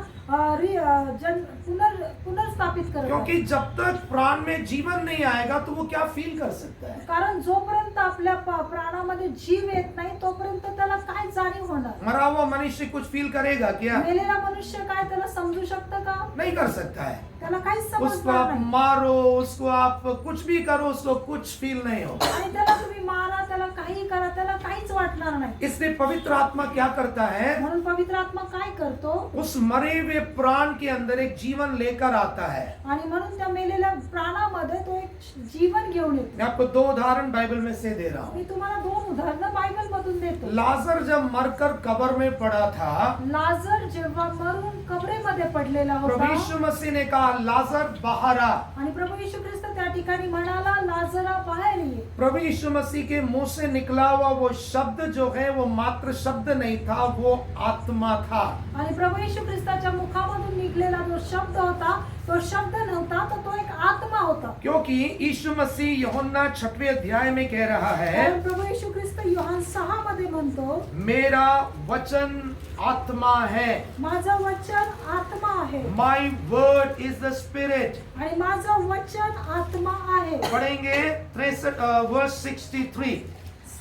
पुनर्स्थापित करत आहे. क्योंकि जब तक प्राण में जीवन नहीं आएगा तो वो क्या फील कर सकता है? कारण जोपर्यंत आपल्या प्राणामध्ये जीव येत नाही तोपर्यंत त्याला काय जाणीव होणार? मरा हुआ मनुष्य कुछ फील करेगा क्या? मेलेला मनुष्य काय त्याला समजू शकतं का? नहीं कर सकता है. त्याला काहीच उसको समजणार आप नाही. मारो, उसको आप कुछ भी करो, उसको कुछ फील नहीं होगा. आणि त्याला तुम्ही मारा, त्याला काही करा, त्याला काहीच वाटणार नाही. इसलिए पवित्र आत्मा क्या करता है? म्हणून पवित्र आत्मा काय करतो? उस मरे हुए प्राण के अंदर एक जीवन लेकर आता है. आणि म्हणून त्या मेलेल्या प्राणामध्ये तो एक जीवन घेऊन येतो. मैं आपको 2 उदाहरण बाइबल में से दे रहा हूँ. मी तुम्हाला 2 उदाहरणं बायबल मधून देतो. लाजर जब मरकर कब्र में पड़ा था, लाजर जेव्हा मरून कबरेमध्ये पडलेला प्रभु होता यीशु मसीह ने कहा लाजर बाहर आ. आणि प्रभू येशू ख्रिस्त त्या ठिकाणी म्हणाला, लाजरा बाहेर ये. प्रभु यीशु मसीह के मुंह से निकला हुआ वो शब्द जो है वो मात्र शब्द नहीं था, वो आत्मा था. आणि प्रभू येशू ख्रिस्ताच्या मुखामधून निघलेला जो शब्द होता तो शब्द नव्हता, तर तो एक आत्मा होता. क्योंकि यीशु मसीह यूहन्ना 6वें अध्याय में कह रहा है, कारण प्रभू येशू ख्रिस्त योहान 6 मध्ये म्हणतो, मेरा वचन आत्मा है. माझं वचन आत्मा आहे. माय वर्ड इज द स्पिरिट. आणि माझं वचन आत्मा आहे. पढ़ेंगे 63 वर्स 63.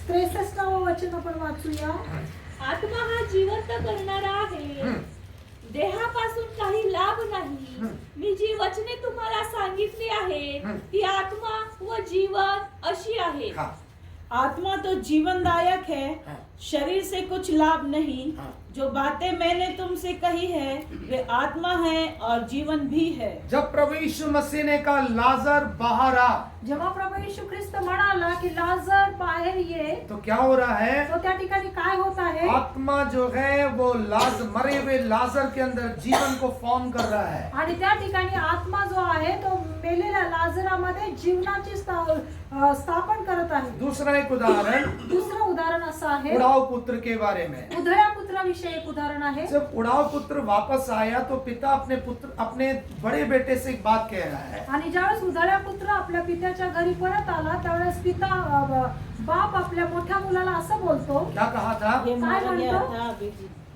63व वचन आपण वाचूया. आत्मा हा जिवंत करणारा आहे, देहापासून काही लाभ नाही. मी जी वचने तुम्हाला सांगितली आहेत ती आत्मा व जीवन अशी आहे. हाँ. आत्मा तो जीवनदायक है, हाँ. शरीर से कुछ लाभ नहीं. हाँ. जो बातें मैंने तुमसे कही है वे आत्मा है और जीवन भी है. जब प्रभु यीशु मसीह ने कहा लाजर बाहर आ, जेव्हा प्रभू येशू ख्रिस्त म्हणाला की लाजर बाहेर ये, तो क्या हो रहा है? तो त्या ठिकाणी काय होत आहे? आत्मा जो है वो मरे हुए लाजर के अंदर जीवन को फॉर्म कर रहा है. आणि त्या ठिकाणी आत्मा जो आहे तो मेलेल्या लाजरामध्ये जीवनाची स्थापन करत आहे. दूसरा एक उदाहरण दुसरं उदाहरण असं आहे, उड़ाऊ पुत्र के बारे में. उधळ्या पुत्राविषयी एक उदाहरण आहे. जब उड़ाऊ पुत्र वापस आया तो पिता अपने बड़े बेटे से एक बात कह रहा है. आणि ज्यावेळेस उधळ्या पुत्र आपल्या पित्याच्या घरी परत आला त्यावेळेस बाप आपल्या मोठ्या मुलाला असं बोलतो, क्या कहा था? ये मारा गया म्हणतो? था अभी.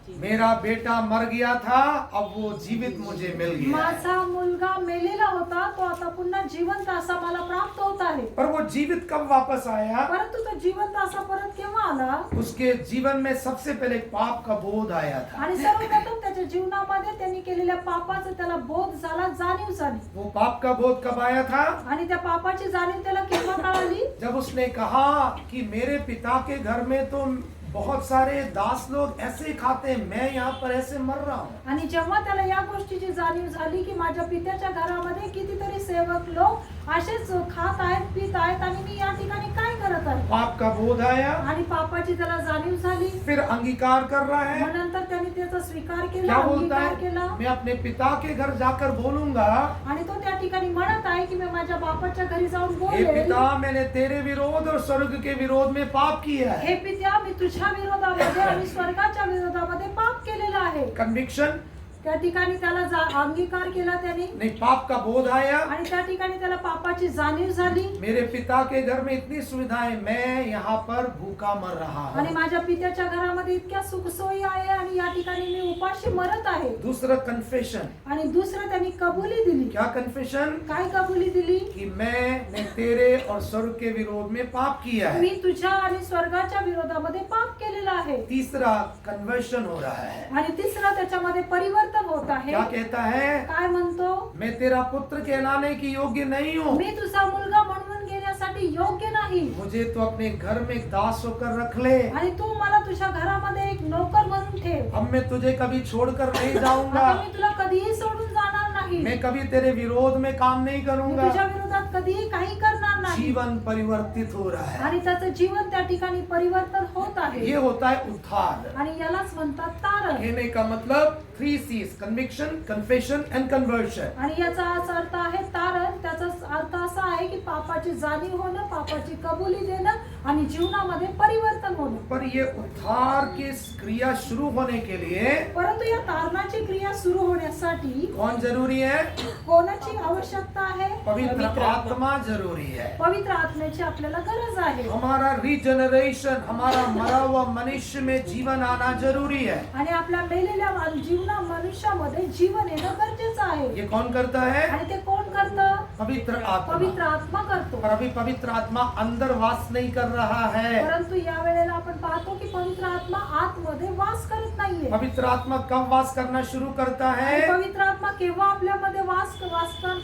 मेरा बेटा मर गया था, अब वो जीवित मुझे मिल गया है। माझा मुलगा मेलेला होता, तो आता पुन्हा जिवंत असा मला प्राप्त होत आहे. पर वो जीवित कब वापस आया? परंतु तो जिवंत असा परत केव्हा आला? उसके जीवन में सबसे पहले पाप का बोध आया था। आणि सर्वप्रथम त्याच्या जीवनामध्ये त्यांनी केलेल्या पापाचा त्याला बोध झाला, जाणीव झाली. वो पाप का बोध कब आया था? आणि त्या पापाची जाणीव त्याला केव्हा कळाली? जब उसने कहा कि मेरे पिता के घर में तो बहुत सारे दास लोग ऐसे खाते हैं, मैं यहाँ पर ऐसे मर रहा हूँ। आणि जेव्हा त्याला या गोष्टीची जाणीव झाली की माझ्या पित्याच्या घरामध्ये कितीतरी सेवक लोक असेच खात आहेत, पित आहेत, आणि मी या ठिकाणी काय करत आहे? पाप का बोध आया, आणि पापाची त्याला जाणीव झाली. फिर अंगीकार कर रहा है। मग नंतर त्याने त्याचा स्वीकार केला, क्या बोलता अंगीकार है? केला. मैं अपने पिता के घर जाकर बोलूंगा, आणि तो त्या ठिकाणी म्हणत आहे की मी माझ्या बापाच्या घरी जाऊन हे बोलेल, पिता, मैंने तेरे विरोध और स्वर्ग के विरोध में पाप किया है। हे पित्या, मी तुझ्या विरोधामध्ये आणि स्वर्गाच्या विरोधामध्ये पाप केलेला आहे. कन्विक्शन त्या ठिकाणी त्याला अंगीकार केला त्याने, नहीं, पाप का बोध आया। आणि त्या ठिकाणी त्याला पापाची जाणीव झाली. मेरे पिता के घर में इतनी सुविधाएं, मैं यहाँ पर भूखा मर रहा आणि हूँ। माझ्या पित्याच्या घरामध्ये इतक्या सुखसोयी आहे आणि या ठिकाणी मी उपाशी मरत आहे. दूसरा कन्फेशन, आणि दुसरं त्यांनी कबुली दिली. क्या कन्फेशन? काय कबुली दिली? कि मैंने तेरे और स्वर्ग के विरोध में पाप किया है। मी तुझ्या आणि स्वर्गाच्या विरोधामध्ये पाप केलेला आहे. तीसरा कन्वर्शन हो रहा है। आणि तिसरं त्याच्यामध्ये परिवर्तन होत आहे. क्या कहता है? काय म्हणतो? मैं तेरा पुत्र कहलाने की योग्य नहीं हूँ, मी तुझा मुलगा म्हणून घेण्यासाठी योग्य नाही. मुझे तो अपने घर में एक दास होकर रख ले। आणि तू मला तुझ्या घरामध्ये एक नोकर म्हणून ठेव. अब मैं तुझे कभी छोड़कर नहीं जाऊंगा, आता मी तुला कधीही सोडून जाणार नाही. मैं कभी तेरे विरोध में काम नहीं मी करूंगा। तुझ्या विरोधात कधीही काही करणार नाही. जीवन परिवर्तित हो रहा है। आणि त्याचं जीवन त्या ठिकाणी परिवर्तन होत आहे. ये होता है उद्धार। आणि यालाच म्हणतात तारण. कहने का मतलब 3 C's: conviction, confession end conversion. आणि याचा अर्थ आहे तारण. त्याचा अर्थ असा आहे की पापाची जाणीव होणं, पापाची कबुली देणं आणि जीवनामध्ये परिवर्तन होणं. पर ये उद्धार की क्रिया शुरू होने के लिए परंतु या तारणाची क्रिया सुरू होण्यासाठी कौन जरूरी है? कोणाची आवश्यकता आहे? पवित्र आत्मा जरूरी है। पवित्र आत्म्याची आपल्याला गरज आहे. हमारा रिजनरेशन, हमारा मरा हुआ मनुष्य में जीवन आना जरूरी है। आणि आपल्या मेलेल्या जीवना मनुष्यामध्ये जीवन येणं गरजेचं आहे. ये कौन करता है? आणि ते कोण करतं? पवित्र पवित्र आत्मा। आत्मा करतो. पर अभी पवित्र आत्मा अंदर वास नहीं कर रहा है। परंतु या वेळेला आपण पाहतो की पवित्र आत्मा आतमध्ये वास करत नाहीये. पवित्र आत्मा कब वास करना शुरू करता आणि है? पवित्र आत्मा केव्हा आपल्यामध्ये वास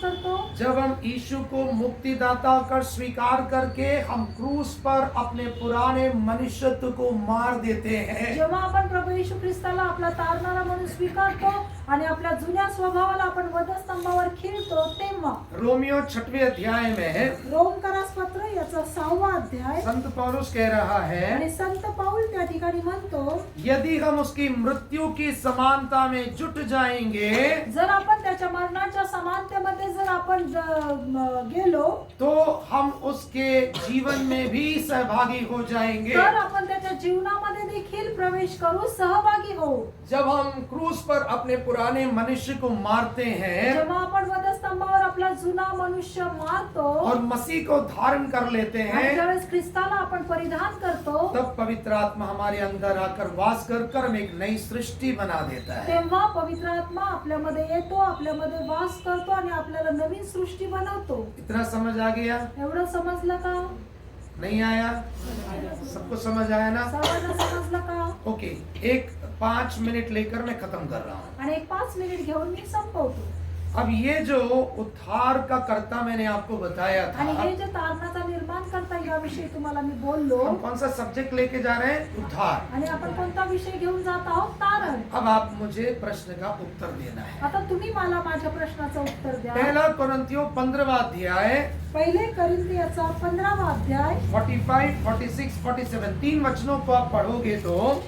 करतो? जब हम यीशु को मुक्तिदाता कर स्वीकार करके हम क्रूस पर अपने पुराने मनुष्यत्व को मार देते हैं। जेव्हा आपण प्रभू येशू ख्रिस्ताला आपला तारणारा म्हणून स्वीकारतो आणि आपल्या जुन्या स्वभावाला आपण वधस्तंभावर खिळतो, तेव्हा रोमियो 6वें अध्याय में रोमकरास पत्र याचा 6वा अध्याय संत पौलुस कह रहा है, आणि संत पाऊल त्या ठिकाणी म्हणतो, यदि हम उसकी मृत्यु की समानता में जुट जाएंगे जर आपण त्याच्या मरणाच्या समानतेमध्ये जर आपण गेलो तो हम उसके जीवन में भी सहभागी हो जाएंगे। तर आपण त्याच्या जीवनामध्ये देखील प्रवेश करू, सहभागी होऊ. जब हम क्रूस पर अपने पुराने मनुष्य को मारते हैं जेव्हा आपण वधस्तंभावर आपला जुना मनुष्य मारतो और मसीह को धारण कर लेते आणि हैं, ज्यावेळेस ख्रिस्ताला आपण परिधान करतो, तब पवित्र आत्मा हमारे अंदर आकर वास कर हमें एक नई सृष्टि बना देता है। तेव्हा पवित्र आत्मा आपल्यामध्ये येतो, आपल्यामध्ये वास करतो आणि आपल्याला नवीन सृष्टी बनवतो. इतना समझ आ गया? एवढं समजलं का? नहीं आया? सबको समझ आया ना? सर्वांना समजलं का? ओके, एक 5 मिनट लेकर मैं खत्म कर रहा हूँ। आणि एक 5 मिनिट घेऊन मी संपवतो. अब ये जो उद्धार का कर्ता मैंने आपको बताया आणि था, हे जे तारणाचा निर्माण करता याविषयी तुम्हाला मी बोललो, हम कौन सा सब्जेक्ट लेके जा रहे हैं? उद्धार। आणि आपण कोणता विषय घेऊन जात आहोत? तारण. अब आप मुझे प्रश्न का उत्तर देना है। आता तुम्ही मला माझ्या प्रश्नाचं उत्तर द्या. पहला कोरिन्थियों 15वां अध्याय पहिले कोरिन्थियाचा 15वा अध्याय 45, 46, 47 3 वचनों को आप पढ़ोगे तो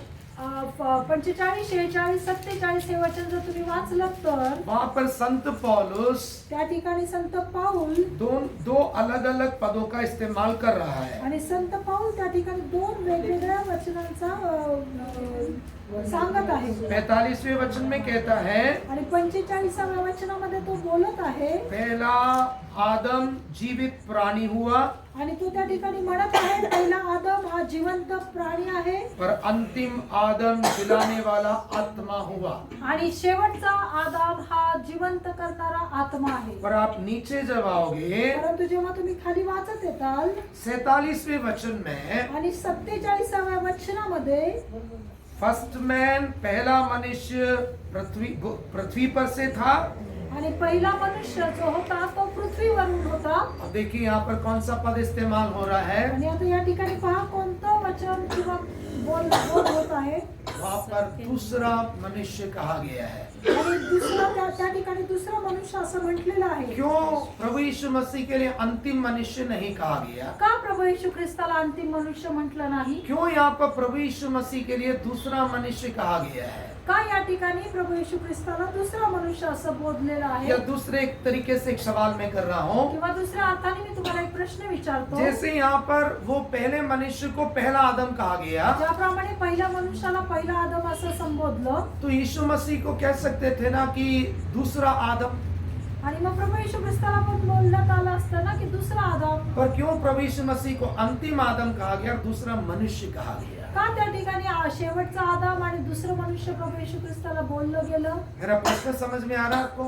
45, 46, 47 हे वचन जर तुम्ही वाचलं तर वहां पर संत पौलुस त्या ठिकाणी संत पाऊल दो अलग अलग पदों का इस्तेमाल कर रहा है। आणि संत पाऊल त्या ठिकाणी 2 वेगवेगळ्या वचनांचा सांगत आहे. 45वें वचन में कहता है, आणि 45व्या वचनामध्ये तो बोलत आहे, पहला आदम जीवित प्राणी हुआ, आणि तो त्या ठिकाणी म्हणत आहे पहिला आदम हा जिवंत प्राणी आहे पर अंतिम आदम जिलाने वाला आत्मा हुआ। आणि शेवटचा आदम हा जिवंत करणारा आत्मा आहे। पर आप नीचे जब आओगे परंतु जेव्हा तुम्ही खाली वाचत येताल 47वें वचन में, आणि 47व्या वचनामध्ये फर्स्ट मैन पहला मनुष्य पृथ्वी पर से था। आणि पहिला मनुष्य जो होता तो पृथ्वीवरून होता। अब देखिए यहाँ पर कौन सा पद इस्तेमाल हो रहा है। आणि आता या ठिकाणी पहा कोणतं वचन किंवा बोल होत आहे। वहाँ पर दूसरा मनुष्य कहा गया है। आणि दुसरा त्या ठिकाणी दुसरा मनुष्य असं म्हटलेलं आहे। क्यों प्रभु यीशु मसीह के लिए अंतिम मनुष्य नहीं कहा गया? का प्रभू येशू ख्रिस्ताला अंतिम मनुष्य म्हटलं नाही? क्यों यहाँ पर प्रभु यीशु मसीह के लिए दूसरा मनुष्य कहा गया है? का या ठिकाणी प्रभू येशू ख्रिस्ताला दुसरा मनुष्य असं बोललेलं आहे? या दूसरे एक तरीके से एक सवाल मैं कर रहा हूँ। किंवा दुसऱ्या अर्थाने मी तुम्हाला एक प्रश्न विचारतो। जैसे यहाँ पर वो पहले मनुष्य को पहला आदम कहा गया, ज्याप्रमाणे पहिल्या मनुष्याला पहिला आदम असं संबोधलं, तो यीशु मसीह को कह सकते थे ना कि दूसरा आदम। आणि मग प्रभू येशू ख्रिस्ताला पण बोलण्यात आलं असतं ना की दुसरा आदम। पर क्यों प्रभु यीशु मसीह को अंतिम आदम कहा गया और दूसरा मनुष्य कहा गया? का त्या ठिकाणी शेवटचा आदम आणि दुसरं मनुष्य प्रभू येशू ख्रिस्ताला बोललं गेलं? मेरा प्रश्न समझ में आ रहा है आपको?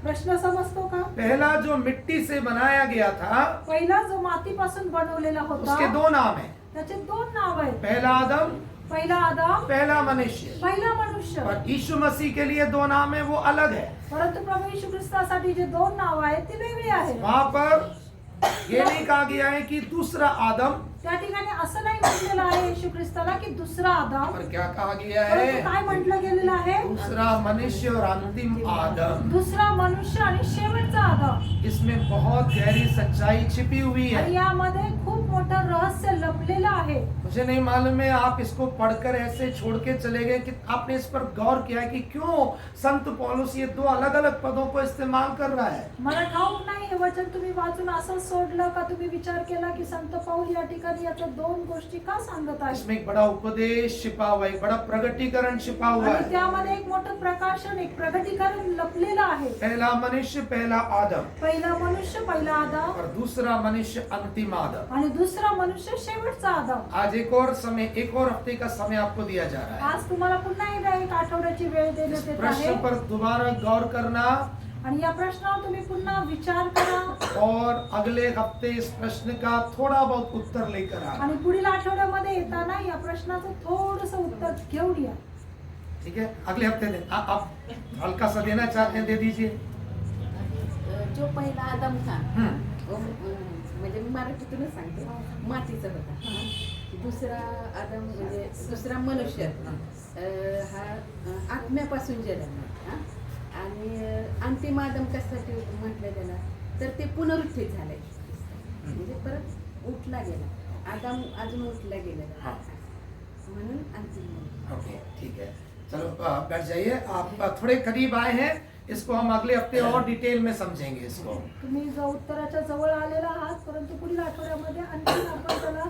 प्रश्न समजतो का? पहला जो मिट्टी से बनाया गया था, पहिला जो मातीपासून बनवलेला होता उसके दो नाम हैं, त्याचे दोन नाव आहेत। पहला आदम, पहिला आदम, पहला मनुष्य। पहिला मनुष्य। पर यीशु मसीह के लिए दो नाम है, वो अलग है। परंतु प्रभू येशू ख्रिस्तासाठी जे दोन नाव आहेत ती वेगळी आहेत। वहां पर ये नहीं कहा गया है कि दूसरा आदम, त्या ठिकाणी असं नाही म्हटलेलं आहे येशू ख्रिस्ताला की दुसरा आदम, पर क्या कहा गया परंतु है? काय म्हटलं गेलेलं आहे? दूसरा मनुष्य और अंतिम आदम। दुसरा मनुष्य आणि शेवटचा आदम। इसमें बहुत गहरी सच्चाई छिपी हुई आणि है। यामध्ये खूप मोठं रहस्य लपलेलं आहे। मुझे नहीं मालूम है आप इसको पढ़कर ऐसे छोड़ के चले गए कि आपने इस पर गौर किया है कि क्यों संत पौलुस ये दो अलग अलग पदों को इस्तेमाल कर रहा है। मला ठाऊक नाही हे वचन तुम्ही वाचून असं सोडलं का? तुम्ही विचार केला की संत पाऊल या ठिकाणी याच्या दोन गोष्टी का सांगत आहे? इसमें एक बड़ा उपदेश छिपा हुआ है, एक बड़ा प्रगटीकरण छिपा हुआ आणि है। त्यामध्ये एक मोठं प्रकाशन, एक प्रगटीकरण लपलेलं आहे। पहला मनुष्य पहला आदम, पहिला मनुष्य पहिला आदम और दूसरा मनुष्य अंतिम आदम। आणि दुसरा मनुष्य शेवटचा आदम। आज एक और हफ्ते का समय आपको दिया जा रहा है। आज तुम्हाला पुन्हा एकदा एक आठवड्याची वेळ इस देण्यात येत प्रश्न आहे पर दोबारा गौर करना आणि या प्रश्नावर तुम्ही पुन्हा विचार करा और अगले हफ्ते इस प्रश्न का थोड़ा बहुत उत्तर लेकर आना। आणि पुढील आठवड्यामध्ये येताना या प्रश्नाचं थोडंसं उत्तर घेऊन या। ठीक है, अगले हफ्ते दें। आप हल्का सा देना चाहते हैं, दे दीजिए। जो पहिला आदम था हम्म। म्हणजे मी मराठीतूनच सांगते, मातीचा होता। दुसरा आदम म्हणजे दुसरा मनुष्य हा आत्म्यापासून जन्मला। आणि अंतिम आदम कशासाठी म्हटलं त्याला तर ते पुनरुत्थित झाले, म्हणजे परत उठला गेला। आदम अजून उठला गेलेला म्हणून अंतिम। ओके, ठीक है, चलो बैठ जाइए। आप थोड़े करीब आए हैं, इसको हम अगले हफ्ते और डिटेल में समझेंगे इसको। तुम्ही जो उत्तराच्या जवळ आलेला आहात, परंतु पुढील आठवड्यामध्ये आणखी आपण त्याला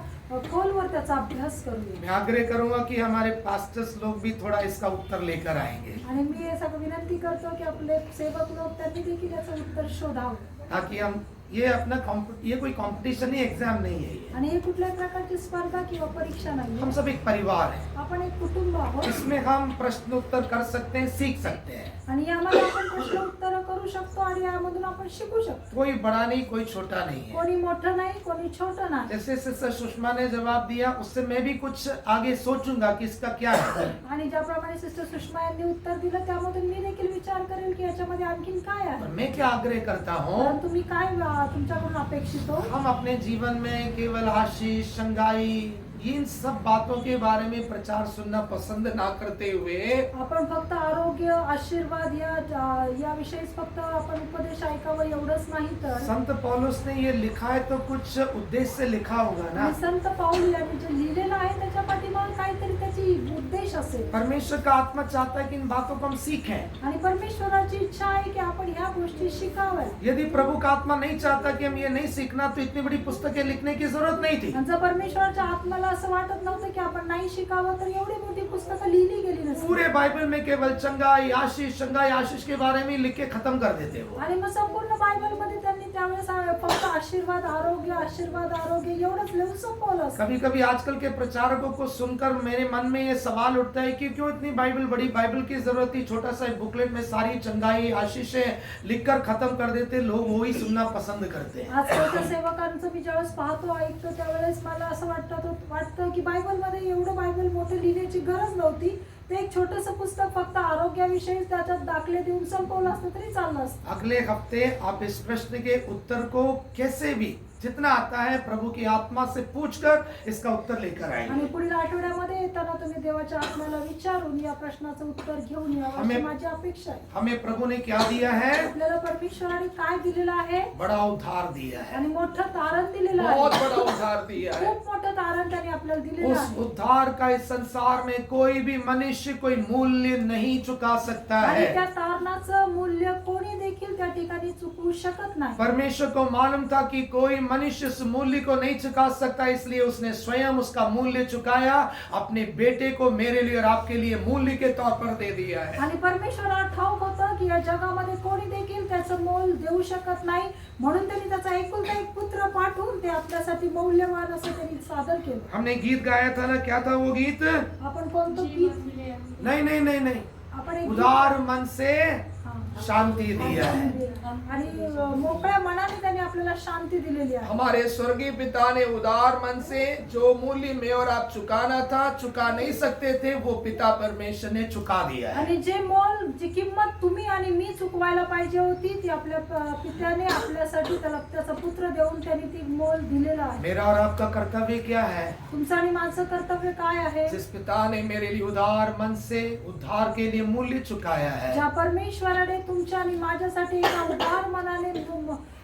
खोलवर त्याचा अभ्यास करूया। मैं आग्रह करूंगा कि हमारे पास्टर्स लोग भी थोड़ा इसका उत्तर लेकर आएंगे, आणि मी हे सगळं विनंती करतो की आपले सेवक लोक त्यांनी देखील याचं उत्तर शोधावं। ताकि हम ये कोई कंपटीशन नहीं, एग्जाम नहीं है ये। आणि हे कुठल्याही प्रकारची स्पर्धा किंवा परीक्षा नाही, हम सब एक परिवार है, आपण एक कुटुंब आहोत। इसमें हम प्रश्न उत्तर कर सकते हैं, सीख सकते हैं। आणि यामध्ये आपण प्रश्न उत्तर करू शकतो आणि यामधून आपण शिकू शकतो। कोई बड़ा नहीं, कोई छोटा नहीं है। कोणी मोठं नाही, कोणी छोटं नाही। जैसे सिस्टर सुषमा ने जवाब दिया, उससे मैं भी कुछ आगे सोचूंगा कि इसका क्या है। आणि ज्याप्रमाणे सिस्टर सुषमा यांनी उत्तर दिलं त्यामधून मी देखील विचार करेल की याच्यामध्ये आणखीन काय पर आहे। मैं क्या आग्रह करता हूँ, परंतु मी काय तुमच्याकडून अपेक्षित हो, हम अपने जीवन में केवल आशीष, संगाई, इन सब बातों के बारे में प्रचार सुनना पसंद ना करते हुए आपण फक्त आरोग्य, आशीर्वाद या विषयीच फक्त आपण उपदेश ऐकावं एवढंच नाही तर संत पौलुस ने ये लिखा है तो कुछ उद्देश्य से लिखा होगा ना। आणि संत पाऊल यांनी जे लिहिलेलं आहे त्याच्या पाठीमागे काहीतरी त्याची उद्देश असेल। परमेश्वर का आत्मा चाहता है कि इन बातों को हम सीखें। आणि परमेश्वराची इच्छा आहे की आपण ह्या गोष्टी शिकाव्या। यदि प्रभु का आत्मा नहीं चाहता कि हम ये नहीं सीखना, तो इतनी बड़ी पुस्तकें लिखने की जरूरत नहीं थी। आणि जर परमेश्वराच्या आत्म्याला असं वाटत नव्हतं की आपण नाही शिकावं तर एवढी मोठी पुस्तकं लिहिली गेली नसती। पूरे बाइबल में केवल चंगाई, आशीष के बारे में लिख के खत्म कर देते हो। आणि मग संपूर्ण बायबल मध्ये त्यांनी त्यावेळेस फक्त आशीर्वाद आरोग्य एवढंच लिहून संपवलं असतं. कभी कभी आजकल के प्रचारकों को सुनकर मेरे मन में ये सवाल उठता है कि क्यों इतनी बाइबल, बड़ी बाइबल की जरूरत थी, छोटा सा एक बुकलेट में सारी चंगाई आशीषें लिखकर खत्म कर देते, लोग वही सुनना पसंद करते हैं. आजकालच्या सेवकांचं मी ज्यावेळेस पाहतो ऐकतो त्यावेळेस मला असं वाटतं की बायबलमध्ये एवढं बायबल मोठं लिहिण्याची गरज नव्हती. ते एक छोटंसं पुस्तक फक्त आरोग्याविषयी त्याच्यात दाखले देऊन संपवलं असतं तरी चाललं असतं. अगले हफ्ते आप इस प्रश्न के उत्तर को कैसे भी जितना आता है प्रभु की आत्मा से पूछकर इसका उत्तर लेकर आणि आएंगे. पुढील आठवड्यामध्ये येताना तुम्ही देवाच्या आत्म्याला विचारून या प्रश्नाचं उत्तर घेऊन यावं अशी हमें- माझी अपेक्षा आहे. हमें प्रभु ने क्या दिया है? आपल्याला परमेश्वराने काय दिलेलं आहे? बड़ा उद्धार दिया है. आणि मोठं तारण दिलेलं बहुत आहे. बड़ा उद्धार दिया है. खूप मोठं तारण त्याने आपल्याला दिलेलं उस आहे. उद्धार का इस संसार में कोई भी मनुष्य कोई मूल्य नहीं चुका सकता आणि है. त्या तारणाचं मूल्य कोणी देखील त्या ठिकाणी चुकवू शकत नाही. परमेश्वर को मालूम था कि कोई मनुष्य उस मूल्य को नहीं चुका सकता, इसलिए उसने स्वयं उसका मूल्य चुकाया, अपने बेटे को मेरे लिए और आपके लिए मूल्य के तौर पर दे दिया है. आणि परमेश्वराला ठाऊक होतं की या जगामध्ये कोणी देखील त्याचं मोल देऊ शकत नाही, म्हणून त्यांनी त्याचा एकुलता एक पुत्र पाठवून ते आपल्यासाठी मौल्यवान असं त्यांनी सादर केलं. हमने गीत गाया था ना, क्या था वो गीत? आपण कोणतं गीत? नहीं नहीं नहीं नहीं, आपण एक उदार मन से हा. शांति दिया है. आणि मोकळ्या मनाने त्यांनी आपल्याला शांती दिलेली आहे. हमारे स्वर्गीय पिता ने उदार मन से जो मूल्य मैं और आप चुकाना था, चुका नहीं सकते थे, वो पिता परमेश्वर ने चुका दिया है. आणि जे मोल, जी किंमत तुम्ही आणि मी चुकवायला पाहिजे होती ती आपल्या पित्याने आपल्यासाठी त्याचा पुत्र देऊन त्यांनी ती मोल दिलेला आहे. मेरा और आपका कर्तव्य क्या है? तुमचं आणि माझं कर्तव्य काय आहे? जिस पिता ने मेरे लिए उदार मन से उद्धार के लिए मूल्य चुकाया है, ज्या परमेश्वराने तुमच्या आणि माझ्यासाठी एका उदार मनाने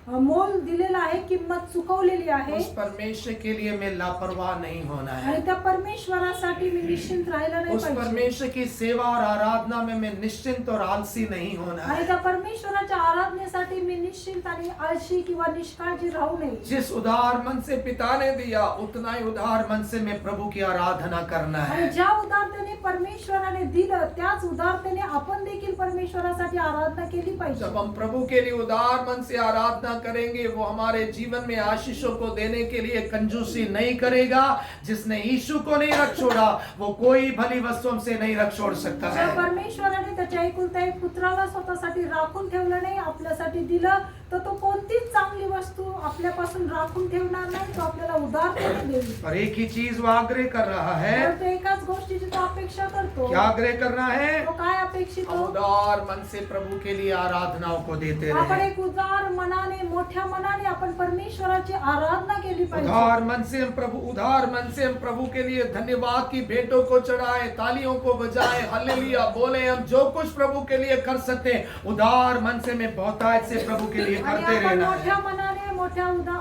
मोल दिलेला आहे, किंमत चुकवलेली आहे, उस परमेश्वर के लिए मैं लापरवाह नहीं होना है. आणि त्या परमेश्वरासाठी मी निश्चिंत राहिला नाही उस पाहिजे. परमेश्वर की सेवा और आराधना में मैं निश्चिंत और आलसी नहीं होना आणि है. त्या परमेश्वराच्या आराधनेसाठी मी निश्चिंत आणि आळशी किंवा निष्काळजी राहू नये. जिस उदार मन से पिता ने दिया, उतना ही उदार मन से मैं प्रभु की आराधना करना आणि है. ज्या उदारतेने परमेश्वराने दिलं त्याच उदारतेने आपण देखील परमेश्वरासाठी आराधना केली पाहिजे. जब हम प्रभु के लिए उदार मन से आराधना करेंगे, वो हमारे जीवन में आशीषों को देने के लिए कंजूसी नहीं करेगा. जिसने यीशु को नहीं रख छोड़ा, वो कोई भली वस्तु हमसे नहीं रख छोड़ सकता ज्या है. परमेश्वराने त्याच्या एकुलत्या एक पुत्राला स्वतःसाठी राखून ठेवलं नाही, आपल्यासाठी दिलं, तर तो कोणतीच चांगली वस्तू आपल्यापासून राखून ठेवणार नाही, तो आपल्याला उदारतेने देईल. पर एक ही चीज वो आग्रह कर रहा है. तर तो एकाच गोष्टीची तो अपेक्षा करतो. क्या आग्रह करना है? तो काय अपेक्षित हम हो? उदार मन से प्रभु के लिए आराधनाओं को देते आपण रहे. एक उदार मनाने, मोठ्या मनाने आपण परमेश्वराची आराधना केली पाहिजे. उदार मन से हम प्रभु के लिए धन्यवाद की भेंटों को चढ़ाए, तालियों को बजाए, हालेलुया बोले. हम जो कुछ प्रभु के लिए कर सकते हैं, उदार मन से मैं बहुतायत से प्रभु के लिए आणि करते आपण रहना मोठ्या है. मनाने,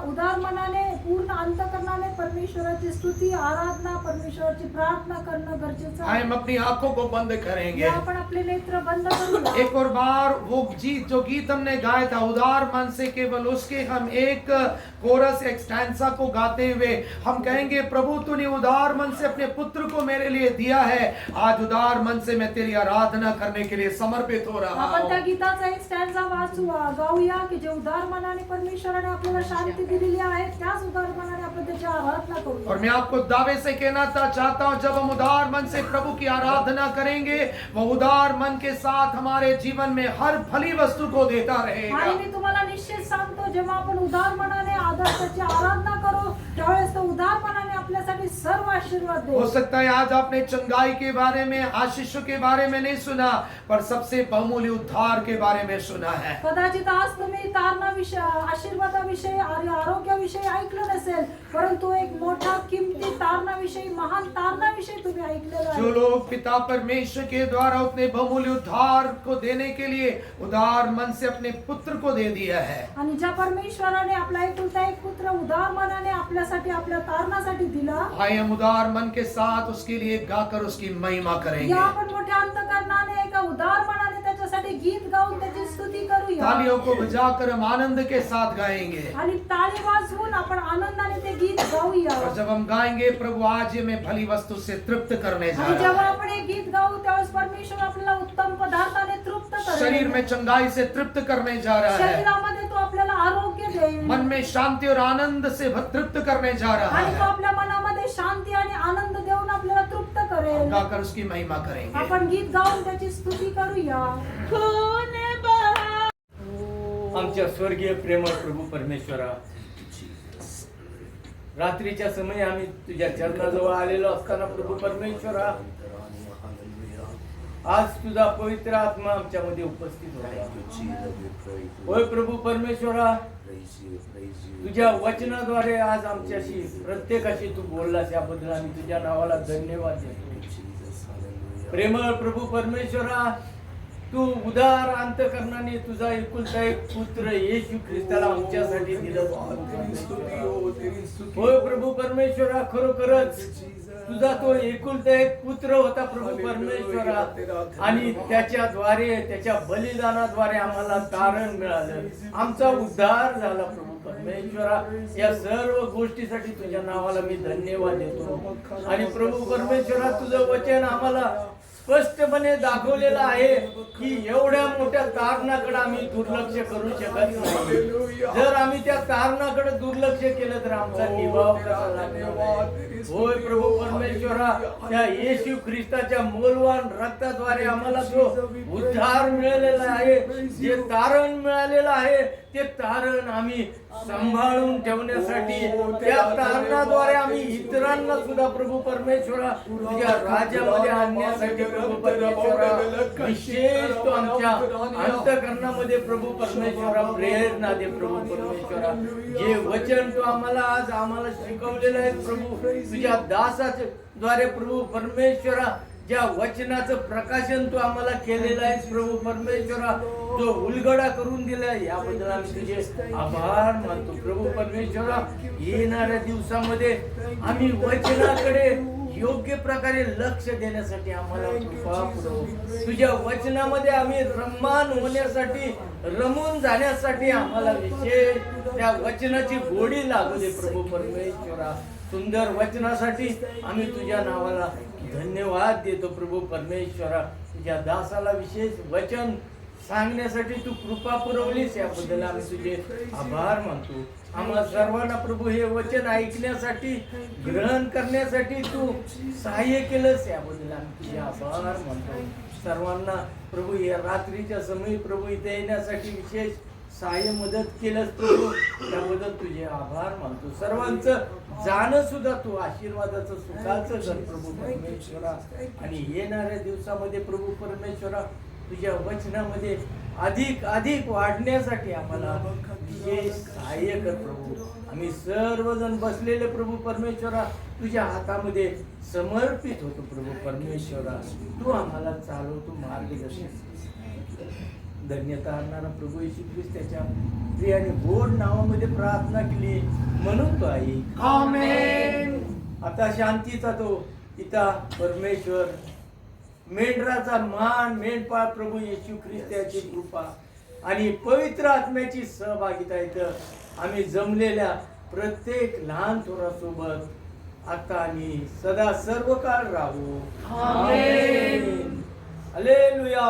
उदार मनाने, पूर्ण अंतकरणाने परमेश्वराची स्तुती, आराधना, परमेश्वराची प्रार्थना करणं गरजेचं आहे. हम अपनी आंखों को बंद करेंगे. आपण आपले नेत्र बंद करूया. एक और बार वो जो गीत हमने गाया था, उदार मन से, केवल उसके हम एक कोरस, एक स्टैंजा को गाते हुए हम कहेंगे, प्रभु तूने उदार मन से अपने पुत्र को मेरे लिए दिया है. आज उदार मन से मैं तेरी आराधना करने के लिए समर्पित हो रहा आपण त्या हूं. गीताचा एक स्टॅन्झा गाऊया की जे उदार मनाने परमेश्वराने आपल्याला शांती दिलेली आहे, त्याच उदार मनाने आपण त्याची आराधना और करूया. मैं आपको दावे से कहना चाहता हूं, जब हम उदार मन से प्रभु की आराधना करेंगे, वो उदार मन के साथ हमारे जीवन में हर भली वस्तु को देता आणि रहेगा. मी तुम्हाला निश्चित सांगतो, जेव्हा आपण उदार मनाने त्याची आराधना करू, त्यावेळेस तो उदार मनाने आपल्यासाठी सर्व आशीर्वाद हो देईल. सकता है आज आपने चंगाई के बारे में, आशीषों के बारे में नहीं सुना, पर सबसे बहुमूल्य उद्धार के बारे में सुना है. कदाचित आज तुम्ही तारणाविषयी, आशीर्वादाविषयी आणि आरोग्याविषयी ऐकलं नसेल, परंतु एक मोठा किमती तारणाविषयी, महान तारणाविषयी तुम्ही ऐकलेलं जो आहे. लोग पिता परमेश्वर के द्वारा उतने बहुमूल्य उद्धार को देने के लिए उदार मन से अपने पुत्र को दे दिया है, आणि ज्या परमेश्वराने आपला एकुलता एक पुत्र उदार मनाने आपल्यासाठी, आपल्या तारणासाठी दिला, आइए हम उदार मन के साथ उसके लिए गाकर उसकी महिमा या करेंगे. आपण मोठ्या अंतकरणाने, एका उदार मनाने त्याच्यासाठी त्याच्यासाठी गीत गाऊन त्याची स्तुती करूया तालियों को बजाकर हम आनंद के साथ गाएंगे। आणि टाळी वाजवून आपण आनंदाने ते गीत गाऊया और जब हम गाएंगे, प्रभु आज हमें भली वस्तु से तृप्त करने जा आणि रहा जेव्हा है। आपण हे गीत गाऊ त्यावेळेस परमेश्वर आपल्याला उत्तम पदार्थाने तृप्त करेल शरीर में चंगाई से तृप्त करने जा रहा है। शरीरामध्ये तो आपल्याला आरोग्य देईल मन में शांति और आनंद से तृप्त करने जा रहा आणि तो है। आपल्या मनामध्ये शांती आणि आनंद देऊन आपल्याला तृप्त हम करेल गाकर उसकी महिमा करेंगे। आपण गीत गाऊन त्याची स्तुती करूया खून बहा आमच्या स्वर्गीय प्रेमळ प्रभू परमेश्वरा, रात्रीच्या समयी आम्ही तुझ्या चरणाजवळ आलेलो असताना प्रभू परमेश्वरा, आज तुझा पवित्र आत्मा आमच्यामध्ये उपस्थित होता। होय प्रभू परमेश्वरा, तुझ्या वचनाद्वारे आज आमच्याशी प्रत्येकाशी तू बोललास, याबद्दल आम्ही तुझ्या नावाला धन्यवाद देतो। प्रेमळ प्रभू परमेश्वरा, तू उदार अंतकरणाने तुझा एकुलता एक पुत्र येशू ख्रिस्ताला आमच्यासाठी दिलं। होय प्रभू परमेश्वरा, खरोखरच तुझा तो एकुलता एक पुत्र होता प्रभू परमेश्वरा, आणि त्याच्याद्वारे, त्याच्या बलिदानाद्वारे आम्हाला तारण मिळालं, आमचा उद्धार झाला प्रभू परमेश्वरा। या सर्व गोष्टीसाठी तुझ्या नावाला मी धन्यवाद देतो। आणि प्रभू परमेश्वरा, तुझं वचन आम्हाला स्पष्टपणे दाखवलेलं आहे की एवढ्या मोठ्या तारणाकडे आम्ही दुर्लक्ष करू शकत नाही। जर आम्ही त्या तारणाकडे दुर्लक्ष केलं तर आमचा निभाव कसा लागणार। होय प्रभू परमेश्वरा, त्या येशू ख्रिस्ताच्या मौल्यवान रक्ताद्वारे आम्हाला जो उद्धार मिळालेला आहे, जे तारण मिळालेलं आहे, ते तारण आम्ही सांभाळून ठेवण्यासाठी, त्या तारणाद्वारे आम्ही इतरांना सुद्धा प्रभू परमेश्वरा तुझ्या राज्यामध्ये आणण्यासाठी प्रभू परमेश्वरा, विशेष तो आमच्या अंतःकरणामध्ये प्रभू परमेश्वरा प्रेरणा दे प्रभू परमेश्वरा। जे वचन तू आम्हाला शिकवलेलं आहे प्रभू, तुझ्या दासाच्या द्वारे प्रभू परमेश्वरा, ज्या वचनाचं प्रकाशन तू आम्हाला केलेलं आहे प्रभू परमेश्वरा, जो उलगडा करून दिलाय, याबद्दल आम्ही तुझे आभार मानतो प्रभू परमेश्वरा। येणाऱ्या दिवसामध्ये आम्ही वचनाकडे योग्य प्रकारे लक्ष देण्यासाठी आम्हाला कृपा पुरव। तुझ्या वचनामध्ये आम्ही रममान होण्यासाठी, रमून जाण्यासाठी आम्हाला विशेष त्या वचनाची गोडी लागू दे प्रभू परमेश्वरा। सुंदर वचनासाठी आम्ही तुझ्या नावाला धन्यवाद देतो प्रभू परमेश्वरा। तुझ्या दासाला विशेष वचन सांगण्यासाठी तू कृपा पुरवलीस, याबद्दल आम्ही तुझे आभार मानतो। आम्हाला सर्वांना प्रभू हे वचन ऐकण्यासाठी, ग्रहण करण्यासाठी तू सहाय्य केलंस, याबद्दल आम्ही तुझे आभार मानतो। सर्वांना प्रभू या रात्रीच्या समयी प्रभू इथे येण्यासाठी विशेष सहाय्य मदत केलंस प्रभू, त्याबद्दल तुझे आभार मानतो। सर्वांचं जाणं सुद्धा तू आशीर्वादाचं, सुखाचं कर प्रभू परमेश्वरा। आणि येणाऱ्या दिवसामध्ये प्रभू परमेश्वरा, तुझ्या वचनामध्ये अधिक अधिक वाढण्यासाठी आम्हाला विशेष सहाय्य कर प्रभू। आम्ही सर्वजण बसलेले प्रभू परमेश्वरा तुझ्या हातामध्ये समर्पित होतो प्रभू परमेश्वरा। तू आम्हाला चालव, तू मार्गदर्शन। धन्यता आणणारा प्रभू येशू ख्रिस्त त्याच्या प्रिय आणि गोड नावामध्ये प्रार्थना केली, म्हणून तो ऐक, आमेन। आता शांतीचा तो पिता परमेश्वर, मेंढराचा मान, मेंढपाळ प्रभू येशू ख्रिस्ताची कृपा आणि पवित्र आत्म्याची सहभागिता इथं आम्ही जमलेल्या प्रत्येक लहान थोरासोबत आता आम्ही सदा सर्व काळ राहू। आमेन। हालेलुया।